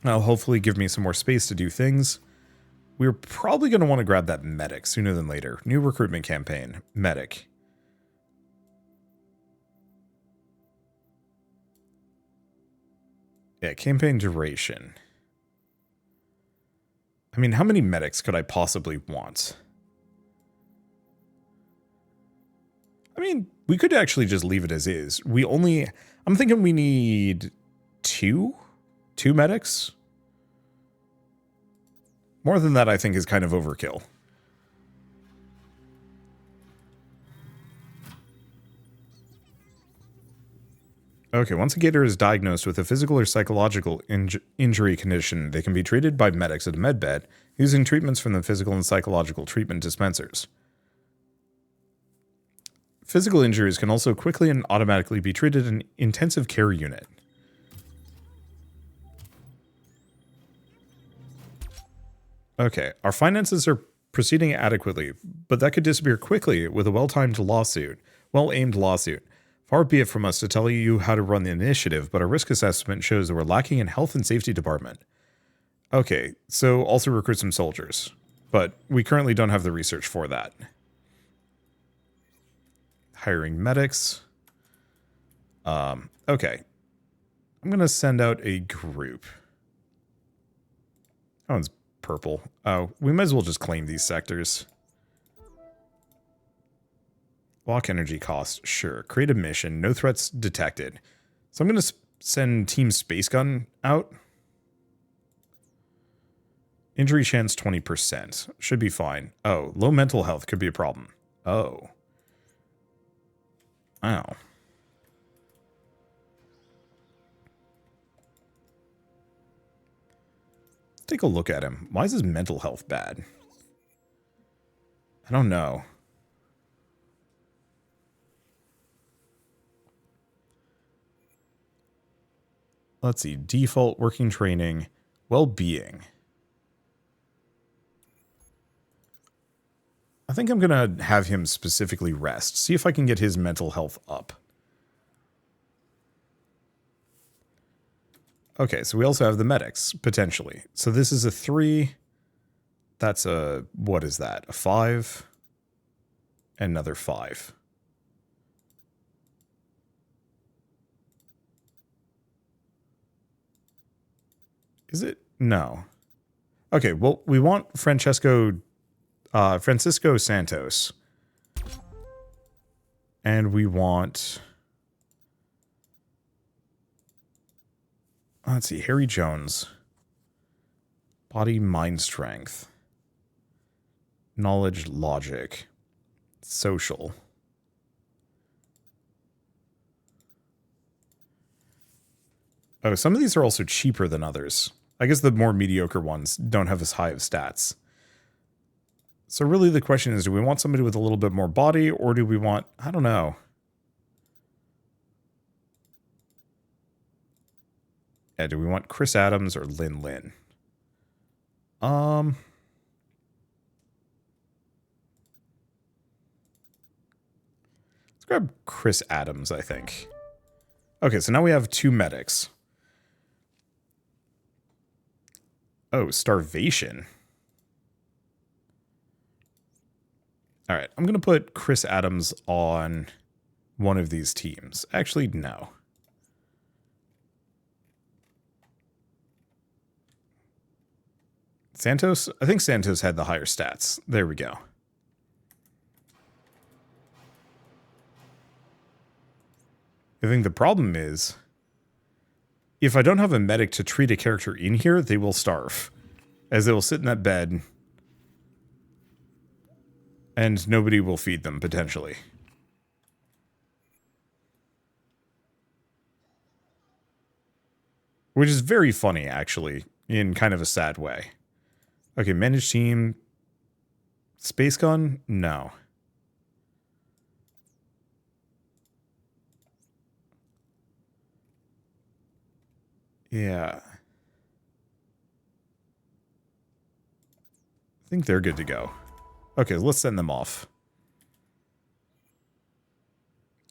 That'll hopefully give me some more space to do things. We're probably going to want to grab that medic sooner than later. New recruitment campaign. Medic. Yeah, campaign duration. I mean, how many medics could I possibly want? I mean, we could actually just leave it as is. I'm thinking we need two medics. More than that, I think, is kind of overkill. Okay, once a gator is diagnosed with a physical or psychological injury condition, they can be treated by medics at a medbed using treatments from the physical and psychological treatment dispensers. Physical injuries can also quickly and automatically be treated in an intensive care unit. Okay, our finances are proceeding adequately, but that could disappear quickly with a well-aimed lawsuit. Far be it from us to tell you how to run the initiative, but our risk assessment shows that we're lacking in health and safety department. Okay, so also recruit some soldiers, but we currently don't have the research for that. Hiring medics. Okay. I'm going to send out a group. That one's purple. Oh, we might as well just claim these sectors. Lock energy cost. Sure. Create a mission. No threats detected. So I'm going to send Team Space Gun out. Injury chance 20%. Should be fine. Oh, low mental health could be a problem. Oh. Wow. Let's take a look at him. Why is his mental health bad? I don't know. Let's see. Default, working training, well-being. I think I'm going to have him specifically rest. See if I can get his mental health up. Okay, so we also have the medics, potentially. So this is a 3. That's a... what is that? A 5? Another 5. Is it? No. Okay, well, we want Francisco Santos. And we want... let's see, Harry Jones. Body, mind strength. Knowledge, logic. Social. Oh, some of these are also cheaper than others. I guess the more mediocre ones don't have as high of stats. So really the question is, do we want somebody with a little bit more body, or do we want... I don't know. Yeah, do we want Chris Adams or Lin Lin? Let's grab Chris Adams, I think. Okay, so now we have 2 medics. Oh, starvation. All right, I'm going to put Chris Adams on one of these teams. Actually, no. Santos? I think Santos had the higher stats. There we go. I think the problem is, if I don't have a medic to treat a character in here, they will starve. As they will sit in that bed, and nobody will feed them, potentially. Which is very funny, actually, in kind of a sad way. Okay, managed team. Space gun? No. Yeah. I think they're good to go. Okay, let's send them off.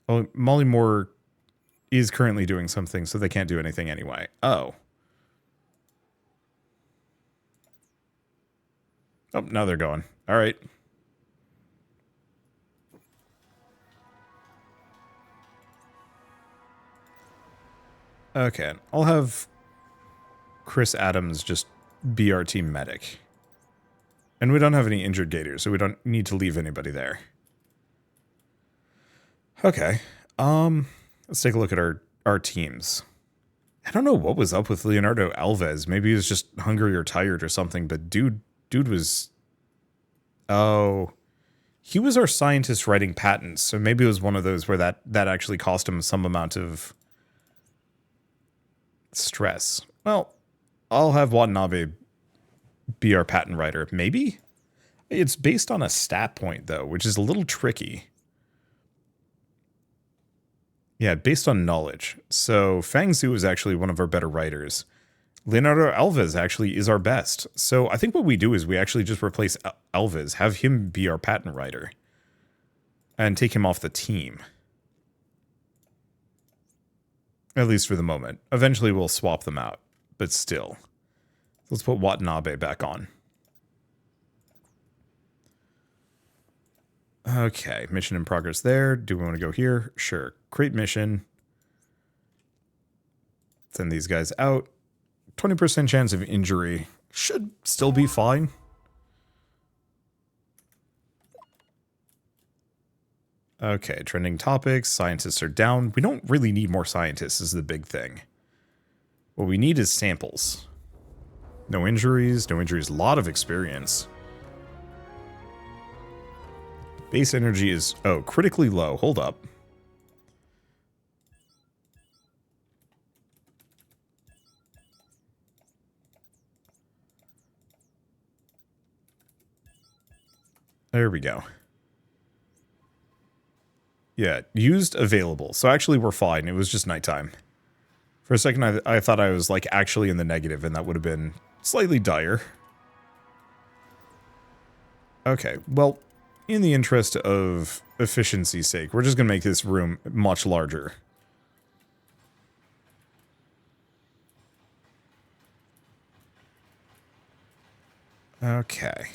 Oh, Molly Moore is currently doing something, so they can't do anything anyway. Oh. Oh, now they're going. All right. Okay, I'll have Chris Adams just be our team medic. And we don't have any injured gators, so we don't need to leave anybody there. Okay. Let's take a look at our teams. I don't know what was up with Leonardo Alves. Maybe he was just hungry or tired or something, but dude was... Oh... He was our scientist writing patents, so maybe it was one of those where that actually cost him some amount of stress. Well, I'll have Watanabe be our patent writer. Maybe? It's based on a stat point, though, which is a little tricky. Yeah, based on knowledge. So Fang Zhu is actually one of our better writers. Leonardo Alves actually is our best. So I think what we do is we actually just replace Alves, have him be our patent writer, and take him off the team. At least for the moment. Eventually we'll swap them out, but still. Let's put Watanabe back on. Okay, mission in progress there. Do we want to go here? Sure. Create mission. Send these guys out. 20% chance of injury. Should still be fine. Okay, trending topics. Scientists are down. We don't really need more scientists is the big thing. What we need is samples. No injuries. No injuries. A lot of experience. Base energy is... Oh, critically low. Hold up. There we go. Yeah, used available. So actually we're fine. It was just nighttime. For a second I thought I was like actually in the negative, and that would have been slightly dire. Okay, well, in the interest of efficiency's sake, we're just going to make this room much larger. Okay.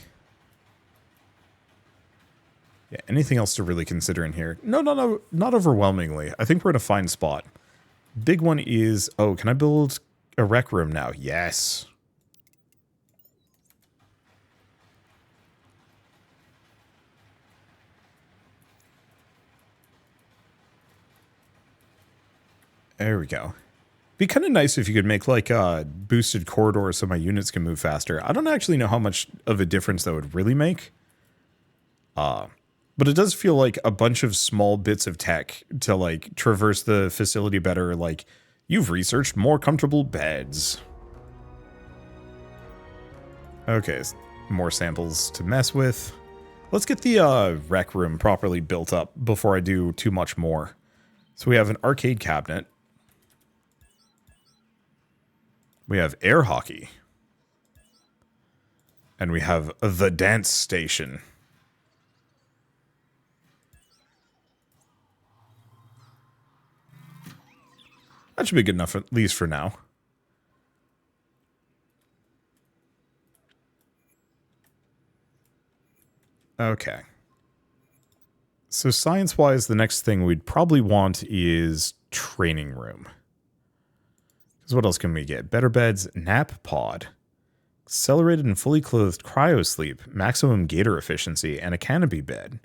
Yeah, anything else to really consider in here? No, not overwhelmingly. I think we're in a fine spot. Big one is, oh, can I build a rec room now? Yes. There we go. Be kind of nice if you could make like a boosted corridor so my units can move faster. I don't actually know how much of a difference that would really make. But it does feel like a bunch of small bits of tech to like traverse the facility better. Like, you've researched more comfortable beds. Okay, more samples to mess with. Let's get the rec room properly built up before I do too much more. So we have an arcade cabinet. We have air hockey. And we have the dance station. That should be good enough, at least for now. Okay. So science-wise, the next thing we'd probably want is training room. Because what else can we get? Better beds, nap pod. Accelerated and fully clothed cryosleep, maximum gator efficiency, and a canopy bed.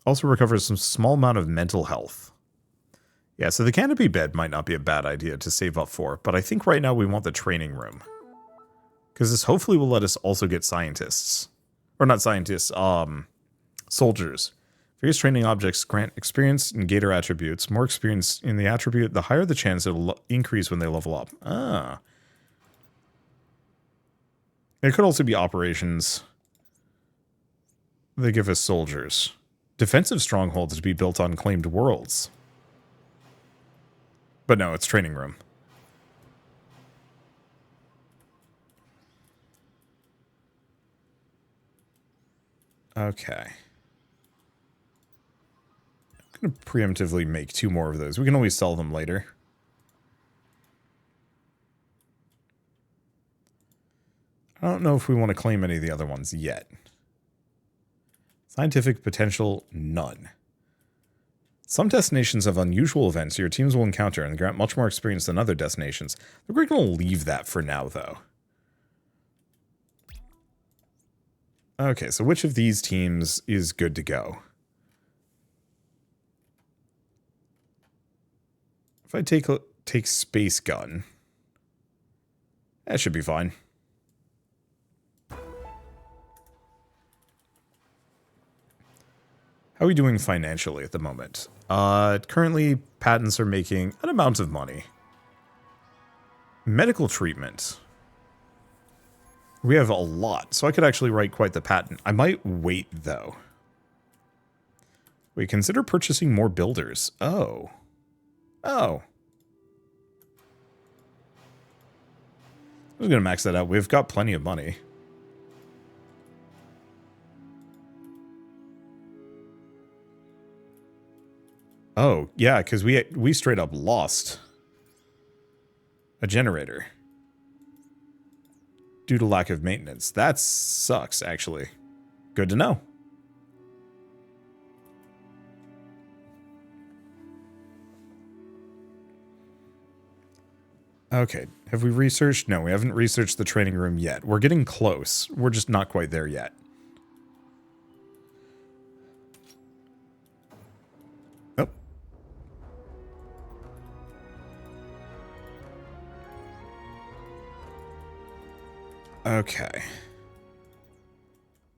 Also recovers some small amount of mental health. Yeah, so the canopy bed might not be a bad idea to save up for, but I think right now we want the training room. Because this hopefully will let us also get scientists. Or not scientists, soldiers. Various training objects grant experience in gator attributes. More experience in the attribute, the higher the chance it'll increase when they level up. Ah. It could also be operations. They give us soldiers. Defensive strongholds to be built on claimed worlds. But no, it's training room. Okay. I'm going to preemptively make 2 more of those. We can always sell them later. I don't know if we want to claim any of the other ones yet. Scientific potential, none. Some destinations have unusual events your teams will encounter and grant much more experience than other destinations. We're going to leave that for now, though. Okay, so which of these teams is good to go? If I take Space Gun, that should be fine. How are we doing financially at the moment? Currently, patents are making an amount of money. Medical treatment. We have a lot, so I could actually write quite the patent. I might wait, though. We consider purchasing more builders. Oh. Oh. I was going to max that out. We've got plenty of money. Oh, yeah, because we straight up lost a generator due to lack of maintenance. That sucks, actually. Good to know. Okay, have we researched? No, we haven't researched the training room yet. We're getting close. We're just not quite there yet. Oh. Okay.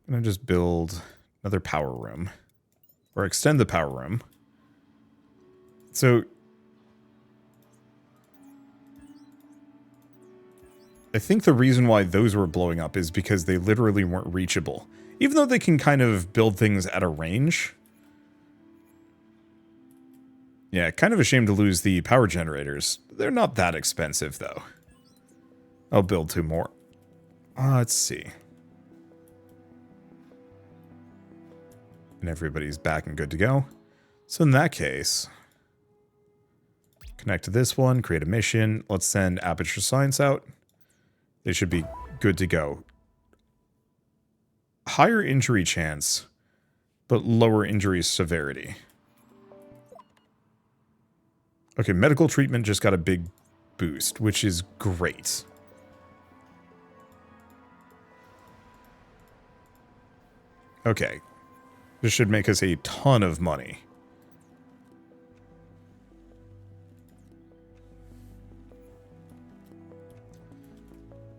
I'm going to just build another power room. Or extend the power room. So I think the reason why those were blowing up is because they literally weren't reachable. Even though they can kind of build things at a range. Yeah, kind of a shame to lose the power generators. They're not that expensive, though. I'll build 2 more. Let's see. And everybody's back and good to go. So in that case, connect to this one, create a mission. Let's send Aperture Science out. They should be good to go. Higher injury chance, but lower injury severity. Okay, medical treatment just got a big boost, which is great. Okay. This should make us a ton of money.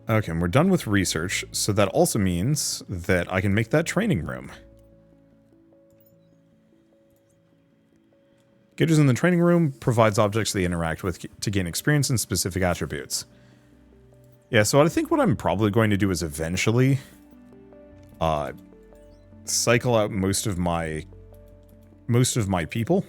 Okay, and we're done with research, so that also means that I can make that training room. Gators in the training room provides objects they interact with to gain experience in specific attributes. Yeah, so I think what I'm probably going to do is eventually cycle out most of my people.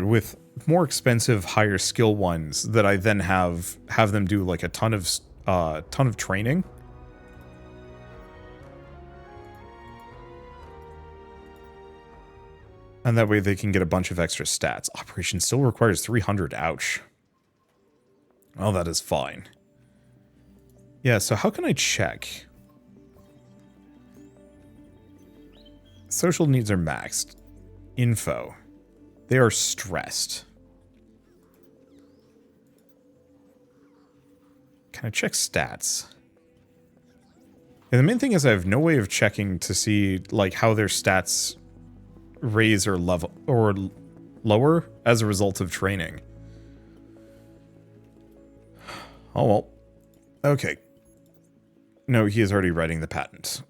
With more expensive, higher skill ones that I then have them do like a ton of training. And that way they can get a bunch of extra stats. Operation still requires 300. Ouch. Oh, that is fine. Yeah, so how can I check? Social needs are maxed. Info. They are stressed. Can I check stats? And the main thing is I have no way of checking to see like how their stats raise or level or lower as a result of training. Oh well. Okay. No, he is already writing the patent.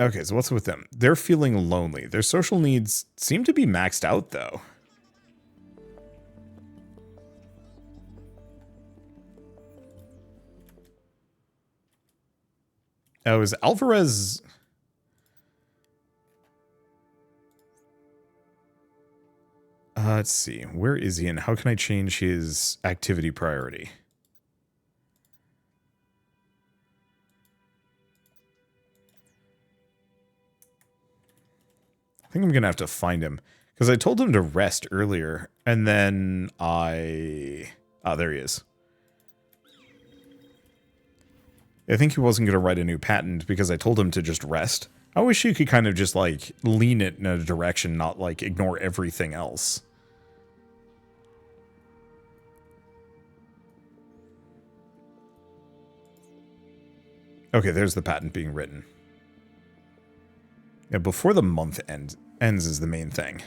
Okay, so what's with them? They're feeling lonely. Their social needs seem to be maxed out, though. Oh, is Alvarez... let's see. Where is he and how can I change his activity priority? I think I'm going to have to find him. Because I told him to rest earlier. And then I... Ah, there he is. I think he wasn't going to write a new patent because I told him to just rest. I wish you could kind of just, like, lean it in a direction, not, like, ignore everything else. Okay, there's the patent being written. Yeah, before the month ends is the main thing.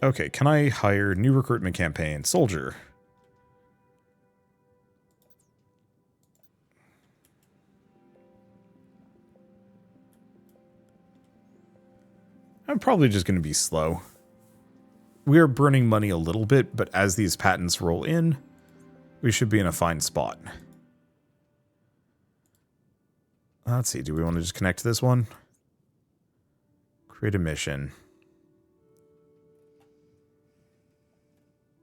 Okay, can I hire new recruitment campaign, soldier? I'm probably just going to be slow. We are burning money a little bit, but as these patents roll in, we should be in a fine spot. Let's see, do we want to just connect to this one? Create a mission.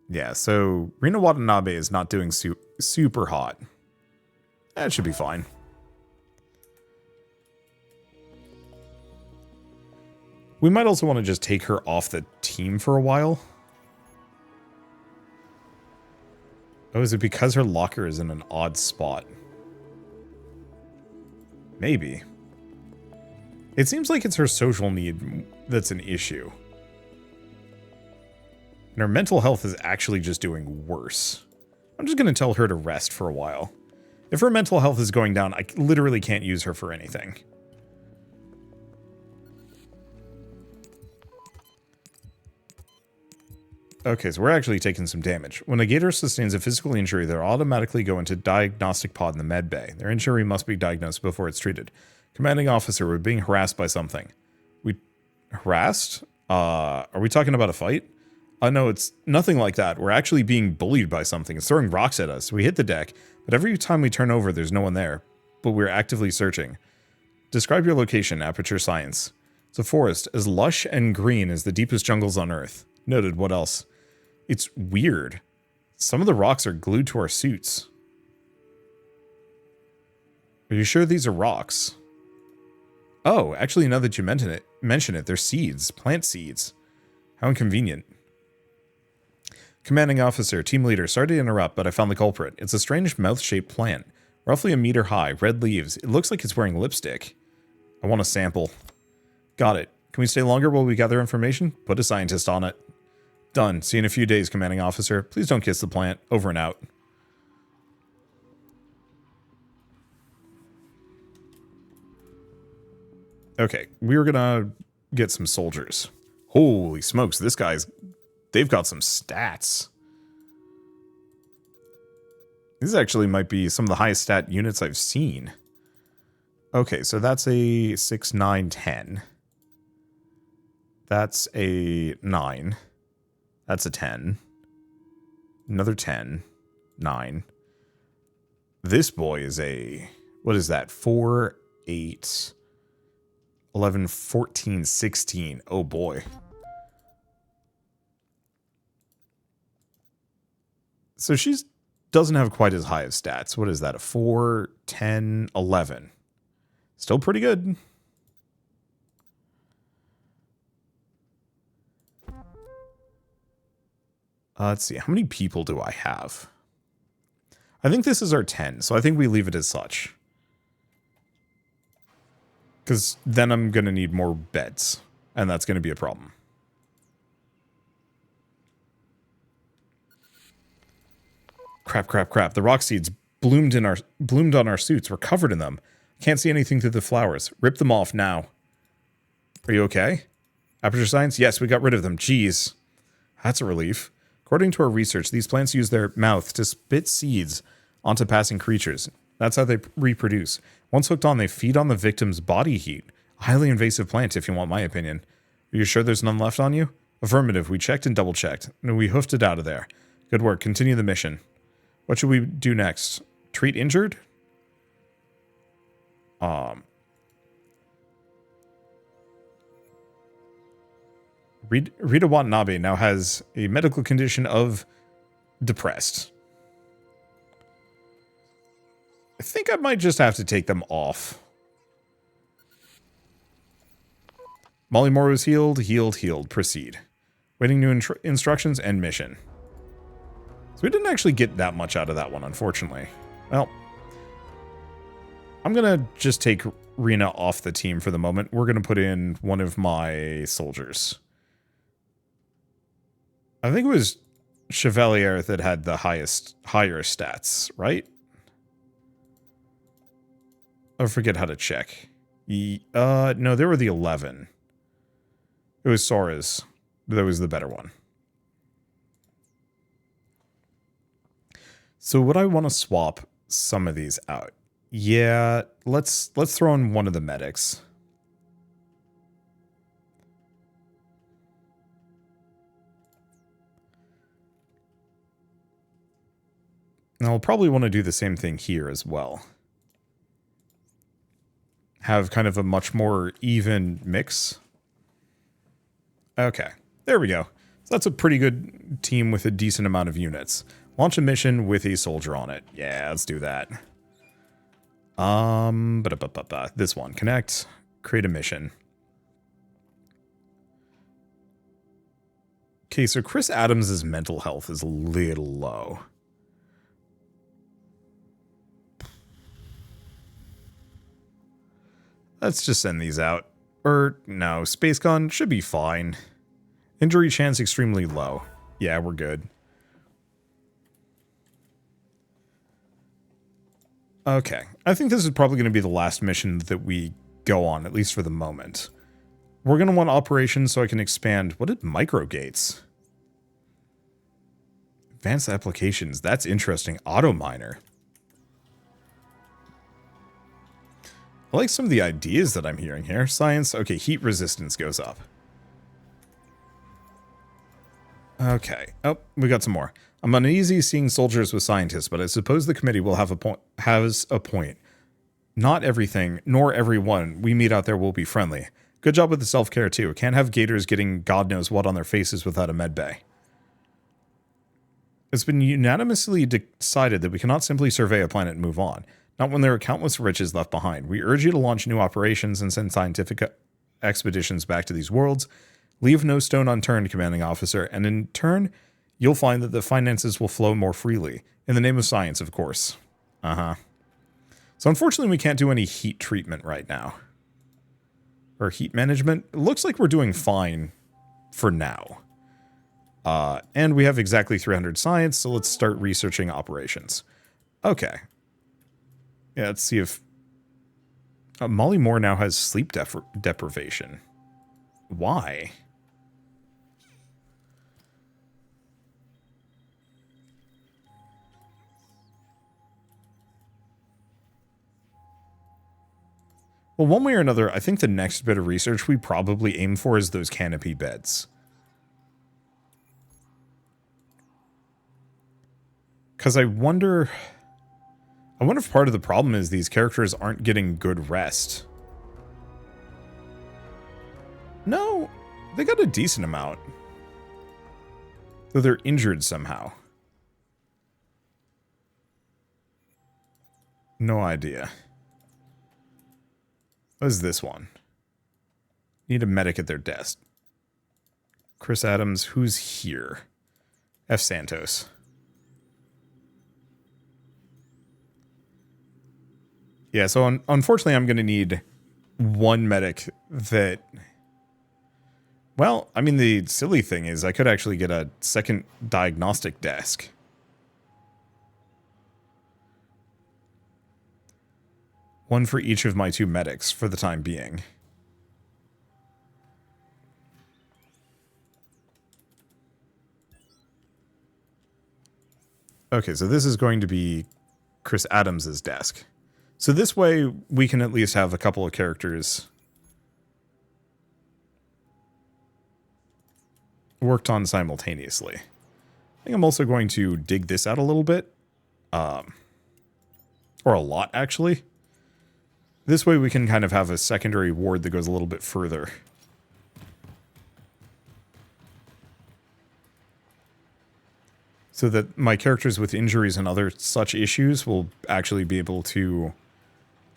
Yeah, so Rina Watanabe is not doing super hot. That should be fine. We might also want to just take her off the team for a while. Oh, is it because her locker is in an odd spot? Maybe. It seems like it's her social need that's an issue. And her mental health is actually just doing worse. I'm just going to tell her to rest for a while. If her mental health is going down, I literally can't use her for anything. Okay, so we're actually taking some damage. When a gator sustains a physical injury, they'll automatically go into diagnostic pod in the med bay. Their injury must be diagnosed before it's treated. Commanding officer, we're being harassed by something. We harassed? Are we talking about a fight? No, it's nothing like that. We're actually being bullied by something. It's throwing rocks at us. We hit the deck, but every time we turn over, there's no one there. But we're actively searching. Describe your location, Aperture Science. It's a forest as lush and green as the deepest jungles on Earth. Noted, what else? It's weird. Some of the rocks are glued to our suits. Are you sure these are rocks? Oh, actually, now that you mention it, they're seeds, plant seeds. How inconvenient. Commanding officer, team leader, sorry to interrupt, but I found the culprit. It's a strange mouth-shaped plant, roughly a meter high, red leaves. It looks like it's wearing lipstick. I want a sample. Got it. Can we stay longer while we gather information? Put a scientist on it. Done. See you in a few days, commanding officer. Please don't kiss the plant. Over and out. Okay, we're gonna get some soldiers. Holy smokes, this guy's... They've got some stats. These actually might be some of the highest stat units I've seen. Okay, so that's a 6, 9, 10. That's a 9. That's a 10. Another 10. 9. This boy is a... What is that? 4, 8... 11, 14, 16. Oh boy. So she doesn't have quite as high of stats. What is that? A 4, 10, 11. Still pretty good. Let's see. How many people do I have? I think this is our 10, so I think we leave it as such. Because then I'm going to need more beds, and that's going to be a problem. Crap, crap, crap. The rock seeds bloomed on our suits. We're covered in them. Can't see anything through the flowers. Rip them off now. Are you okay? Aperture science? Yes, we got rid of them. Jeez. That's a relief. According to our research, these plants use their mouth to spit seeds onto passing creatures. That's how they reproduce. Once hooked on, they feed on the victim's body heat. A highly invasive plant, if you want my opinion. Are you sure there's none left on you? Affirmative. We checked and double-checked. And we hoofed it out of there. Good work. Continue the mission. What should we do next? Treat injured? Rita Watanabe now has a medical condition of depressed. I think I might just have to take them off. Molly Moore was healed, healed, healed. Proceed. Waiting new instructions and mission. So we didn't actually get that much out of that one, unfortunately. Well, I'm going to just take Rena off the team for the moment. We're going to put in one of my soldiers. I think it was Chevalier that had the higher stats, right? I forget how to check. No, they were the 11. It was Sora's. That was the better one. So would I want to swap some of these out? Yeah, let's throw in one of the medics. And I'll probably want to do the same thing here as well. Have kind of a much more even mix. Okay, there we go. So that's a pretty good team with a decent amount of units. Launch a mission with a soldier on it. Yeah, let's do that. This one. Connect. Create a mission. Okay, so Chris Adams' mental health is a little low. Let's just send these out. Or, no, Space Gun should be fine. Injury chance extremely low. Yeah, we're good. Okay, I think this is probably going to be the last mission that we go on, at least for the moment. We're going to want operations so I can expand. What did microgates? Advanced applications, that's interesting. Auto miner. I like some of the ideas that I'm hearing here. Science, okay, heat resistance goes up. Okay, oh, we got some more. I'm uneasy seeing soldiers with scientists, but I suppose the committee will have has a point. Not everything, nor everyone we meet out there will be friendly. Good job with the self-care, too. Can't have gators getting God knows what on their faces without a med bay. It's been unanimously decided that we cannot simply survey a planet and move on. Not when there are countless riches left behind. We urge you to launch new operations and send scientific expeditions back to these worlds. Leave no stone unturned, commanding officer, and in turn, you'll find that the finances will flow more freely. In the name of science, of course. So unfortunately, we can't do any heat treatment right now. Or heat management. It looks like we're doing fine for now. And we have exactly 300 science, so let's start researching operations. Okay. Yeah, let's see if... Molly Moore now has sleep deprivation. Why? Well, one way or another, I think the next bit of research we probably aim for is those canopy beds. Because I wonder if part of the problem is these characters aren't getting good rest. No, they got a decent amount. Though they're injured somehow. No idea. What is this one? Need a medic at their desk. Chris Adams, who's here? F. Santos. Yeah, so unfortunately I'm going to need one medic that... Well, I mean, the silly thing is I could actually get a second diagnostic desk. One for each of my 2 medics for the time being. Okay, so this is going to be Chris Adams's desk. So this way we can at least have a couple of characters worked on simultaneously. I think I'm also going to dig this out a little bit. Or a lot, actually. This way we can kind of have a secondary ward that goes a little bit further. So that my characters with injuries and other such issues will actually be able to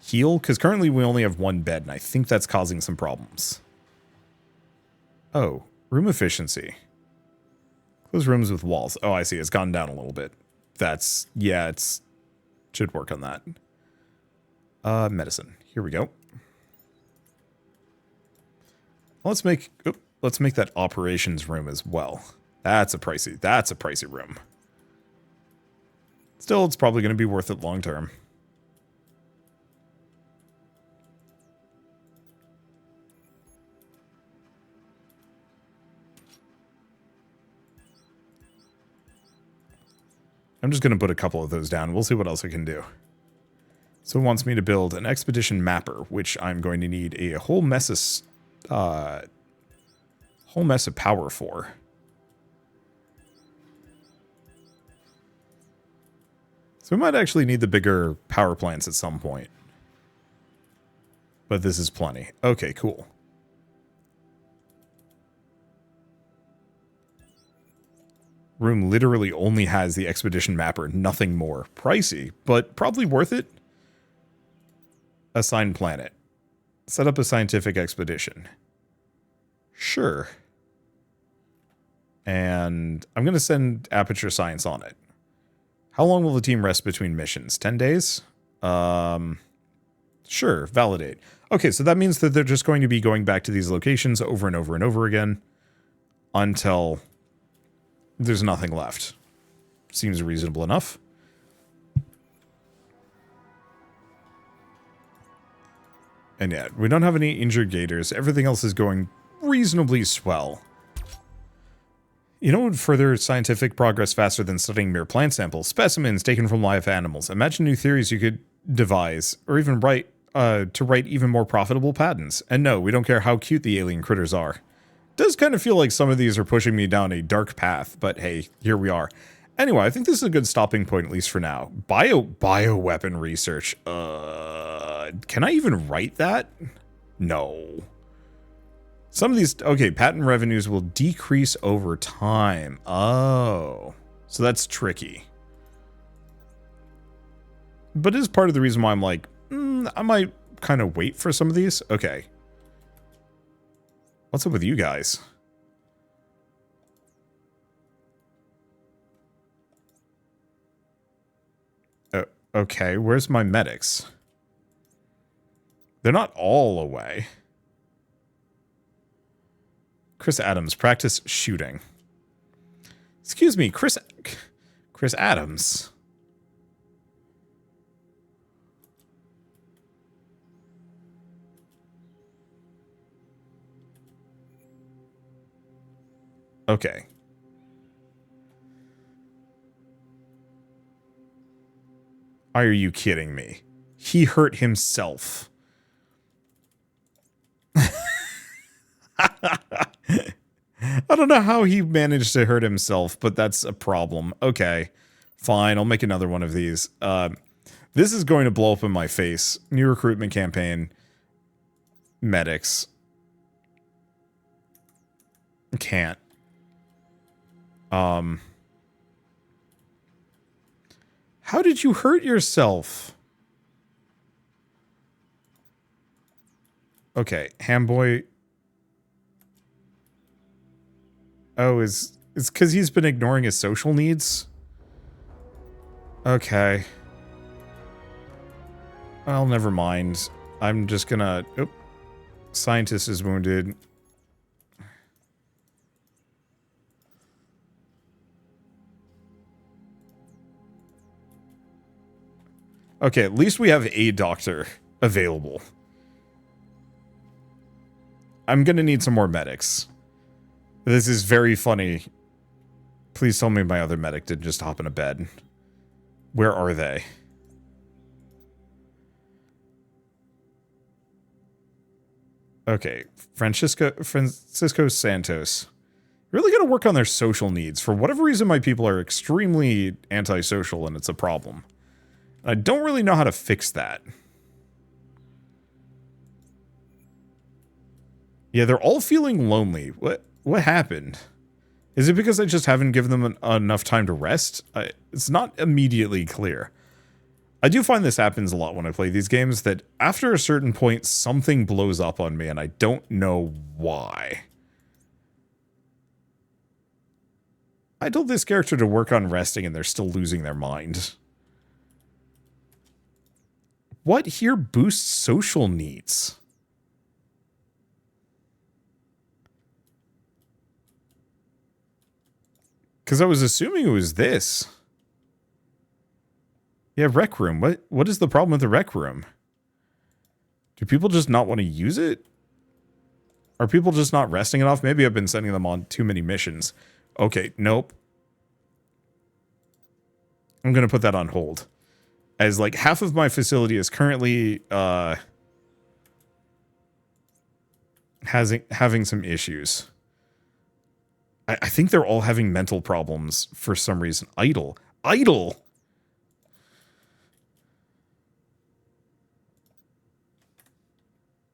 heal. Because currently we only have 1 bed, and I think that's causing some problems. Oh, room efficiency. Close rooms with walls. Oh, I see. It's gone down a little bit. That's... yeah, it's... should work on that. Medicine. Here we go. Let's make that operations room as well. That's a pricey room. Still, it's probably going to be worth it long term. I'm just going to put a couple of those down. We'll see what else I can do. So it wants me to build an expedition mapper, which I'm going to need a whole mess of power for. So we might actually need the bigger power plants at some point. But this is plenty. Okay, cool. Room literally only has the expedition mapper, nothing more. Pricey, but probably worth it. Assign planet. Set up a scientific expedition. Sure. And I'm going to send Aperture Science on it. How long will the team rest between missions? 10 days? Sure, validate. Okay, so that means that they're just going to be going back to these locations over and over and over again until there's nothing left. Seems reasonable enough. And yeah, we don't have any injured gators. Everything else is going reasonably swell. You know what would further scientific progress faster than studying mere plant samples? Specimens taken from live animals. Imagine new theories you could devise, or even write, to write even more profitable patents. And no, we don't care how cute the alien critters are. Does kind of feel like some of these are pushing me down a dark path, but hey, here we are. Anyway, I think this is a good stopping point, at least for now. Bioweapon research. Can I even write that? No. Some of these... okay, patent revenues will decrease over time. Oh. So that's tricky. But it is part of the reason why I'm like, I might kind of wait for some of these. Okay. What's up with you guys? Okay, where's my medics? They're not all away. Chris Adams, practice shooting. Excuse me, Chris Adams. Okay. Are you kidding me? He hurt himself. I don't know how he managed to hurt himself, but that's a problem. Okay, fine. I'll make another one of these. This is going to blow up in my face. New recruitment campaign. Medics. Can't. How did you hurt yourself? Okay, Hamboy. Oh, it's because he's been ignoring his social needs? Okay. Well, never mind. I'm just gonna... oop, Scientist is wounded. Okay, at least we have a doctor available. I'm gonna need some more medics. This is very funny. Please tell me my other medic didn't just hop in a bed. Where are they? Okay, Francisco Santos. Really gotta work on their social needs. For whatever reason, my people are extremely antisocial and it's a problem. I don't really know how to fix that. Yeah, they're all feeling lonely. What happened? Is it because I just haven't given them enough time to rest? It's not immediately clear. I do find this happens a lot when I play these games, that after a certain point, something blows up on me, and I don't know why. I told this character to work on resting, and they're still losing their mind. What here boosts social needs? Because I was assuming it was this. Yeah, rec room. What is the problem with the rec room? Do people just not want to use it? Are people just not resting enough? Maybe I've been sending them on too many missions. Okay, nope. I'm going to put that on hold. As like half of my facility is currently having some issues. I think they're all having mental problems for some reason. Idle. Idle!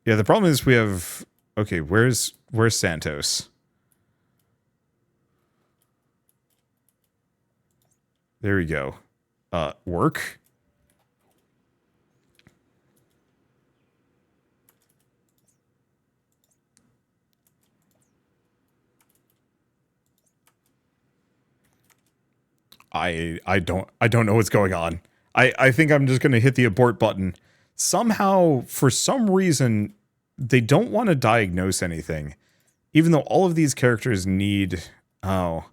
Yeah, the problem is we have... Okay, where's Santos? There we go. Work? I don't know what's going on. I think I'm just gonna hit the abort button. Somehow, for some reason, they don't want to diagnose anything. Even though all of these characters need... Oh.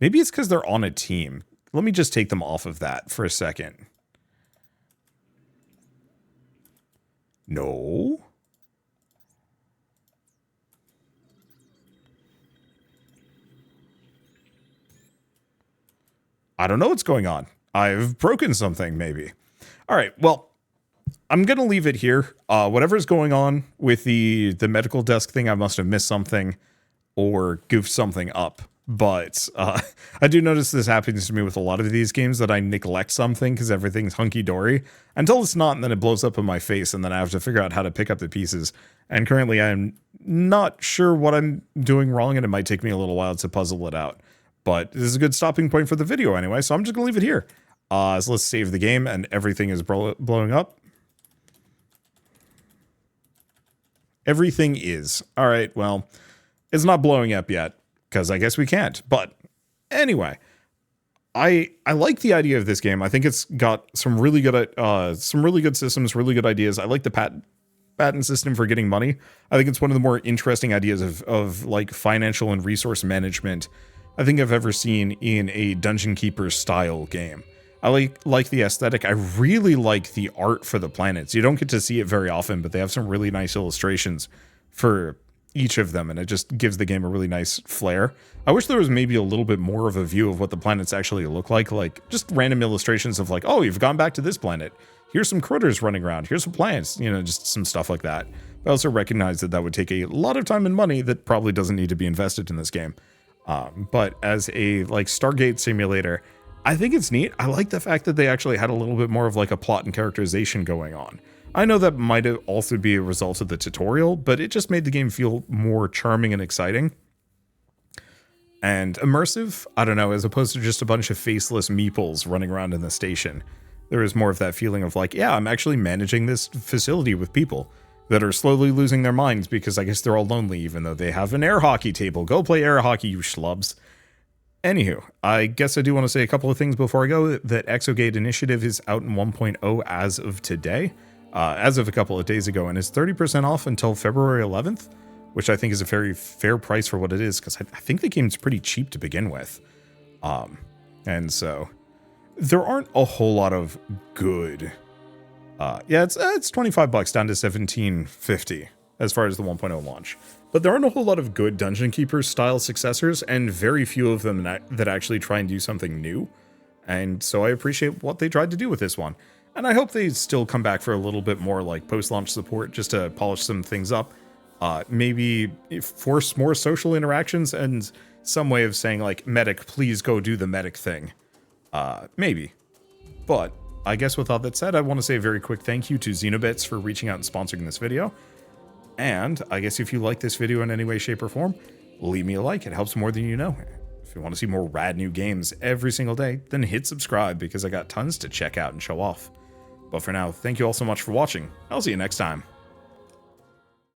Maybe it's because they're on a team. Let me just take them off of that for a second. No. I don't know what's going on. I've broken something, maybe. All right, well, I'm going to leave it here. Whatever's going on with the medical desk thing, I must have missed something or goofed something up. But I do notice this happens to me with a lot of these games, that I neglect something because everything's hunky-dory until it's not, and then it blows up in my face, and then I have to figure out how to pick up the pieces. And currently I'm not sure what I'm doing wrong, and it might take me a little while to puzzle it out. But this is a good stopping point for the video anyway, so I'm just going to leave it here. So let's save the game, and everything is blowing up. Everything is. All right, well, it's not blowing up yet, because I guess we can't. But anyway, I like the idea of this game. I think it's got some really good systems, really good ideas. I like the patent system for getting money. I think it's one of the more interesting ideas of like financial and resource management I think I've ever seen in a Dungeon Keeper style game. I like the aesthetic. I really like the art for the planets. You don't get to see it very often, but they have some really nice illustrations for each of them, and it just gives the game a really nice flair. I wish there was maybe a little bit more of a view of what the planets actually look like just random illustrations of like, oh, you've gone back to this planet. Here's some critters running around. Here's some plants, you know, just some stuff like that. But I also recognize that would take a lot of time and money that probably doesn't need to be invested in this game. But as a Stargate simulator, I think it's neat. I like the fact that they actually had a little bit more of like a plot and characterization going on. I know that might also be a result of the tutorial, but it just made the game feel more charming and exciting. And immersive, I don't know, as opposed to just a bunch of faceless meeples running around in the station. There is more of that feeling of like, yeah, I'm actually managing this facility with people that are slowly losing their minds because I guess they're all lonely even though they have an air hockey table. Go play air hockey, you schlubs. Anywho, I guess I do want to say a couple of things before I go. That Exogate Initiative is out in 1.0 as of today. as of a couple of days ago, and it's 30% off until February 11th, which I think is a very fair price for what it is, because I think the game's pretty cheap to begin with. And so there aren't a whole lot of good. Yeah, it's $25 down to $17.50 as far as the 1.0 launch. But there aren't a whole lot of good Dungeon Keeper style successors, and very few of them that actually try and do something new. And so I appreciate what they tried to do with this one. And I hope they still come back for a little bit more like post-launch support, just to polish some things up. Maybe force more social interactions and some way of saying like, medic, please go do the medic thing. Maybe. But I guess with all that said, I want to say a very quick thank you to Xenobits for reaching out and sponsoring this video. And I guess if you like this video in any way, shape, or form, leave me a like. It helps more than you know. If you want to see more rad new games every single day, then hit subscribe, because I got tons to check out and show off. But for now, thank you all so much for watching. I'll see you next time.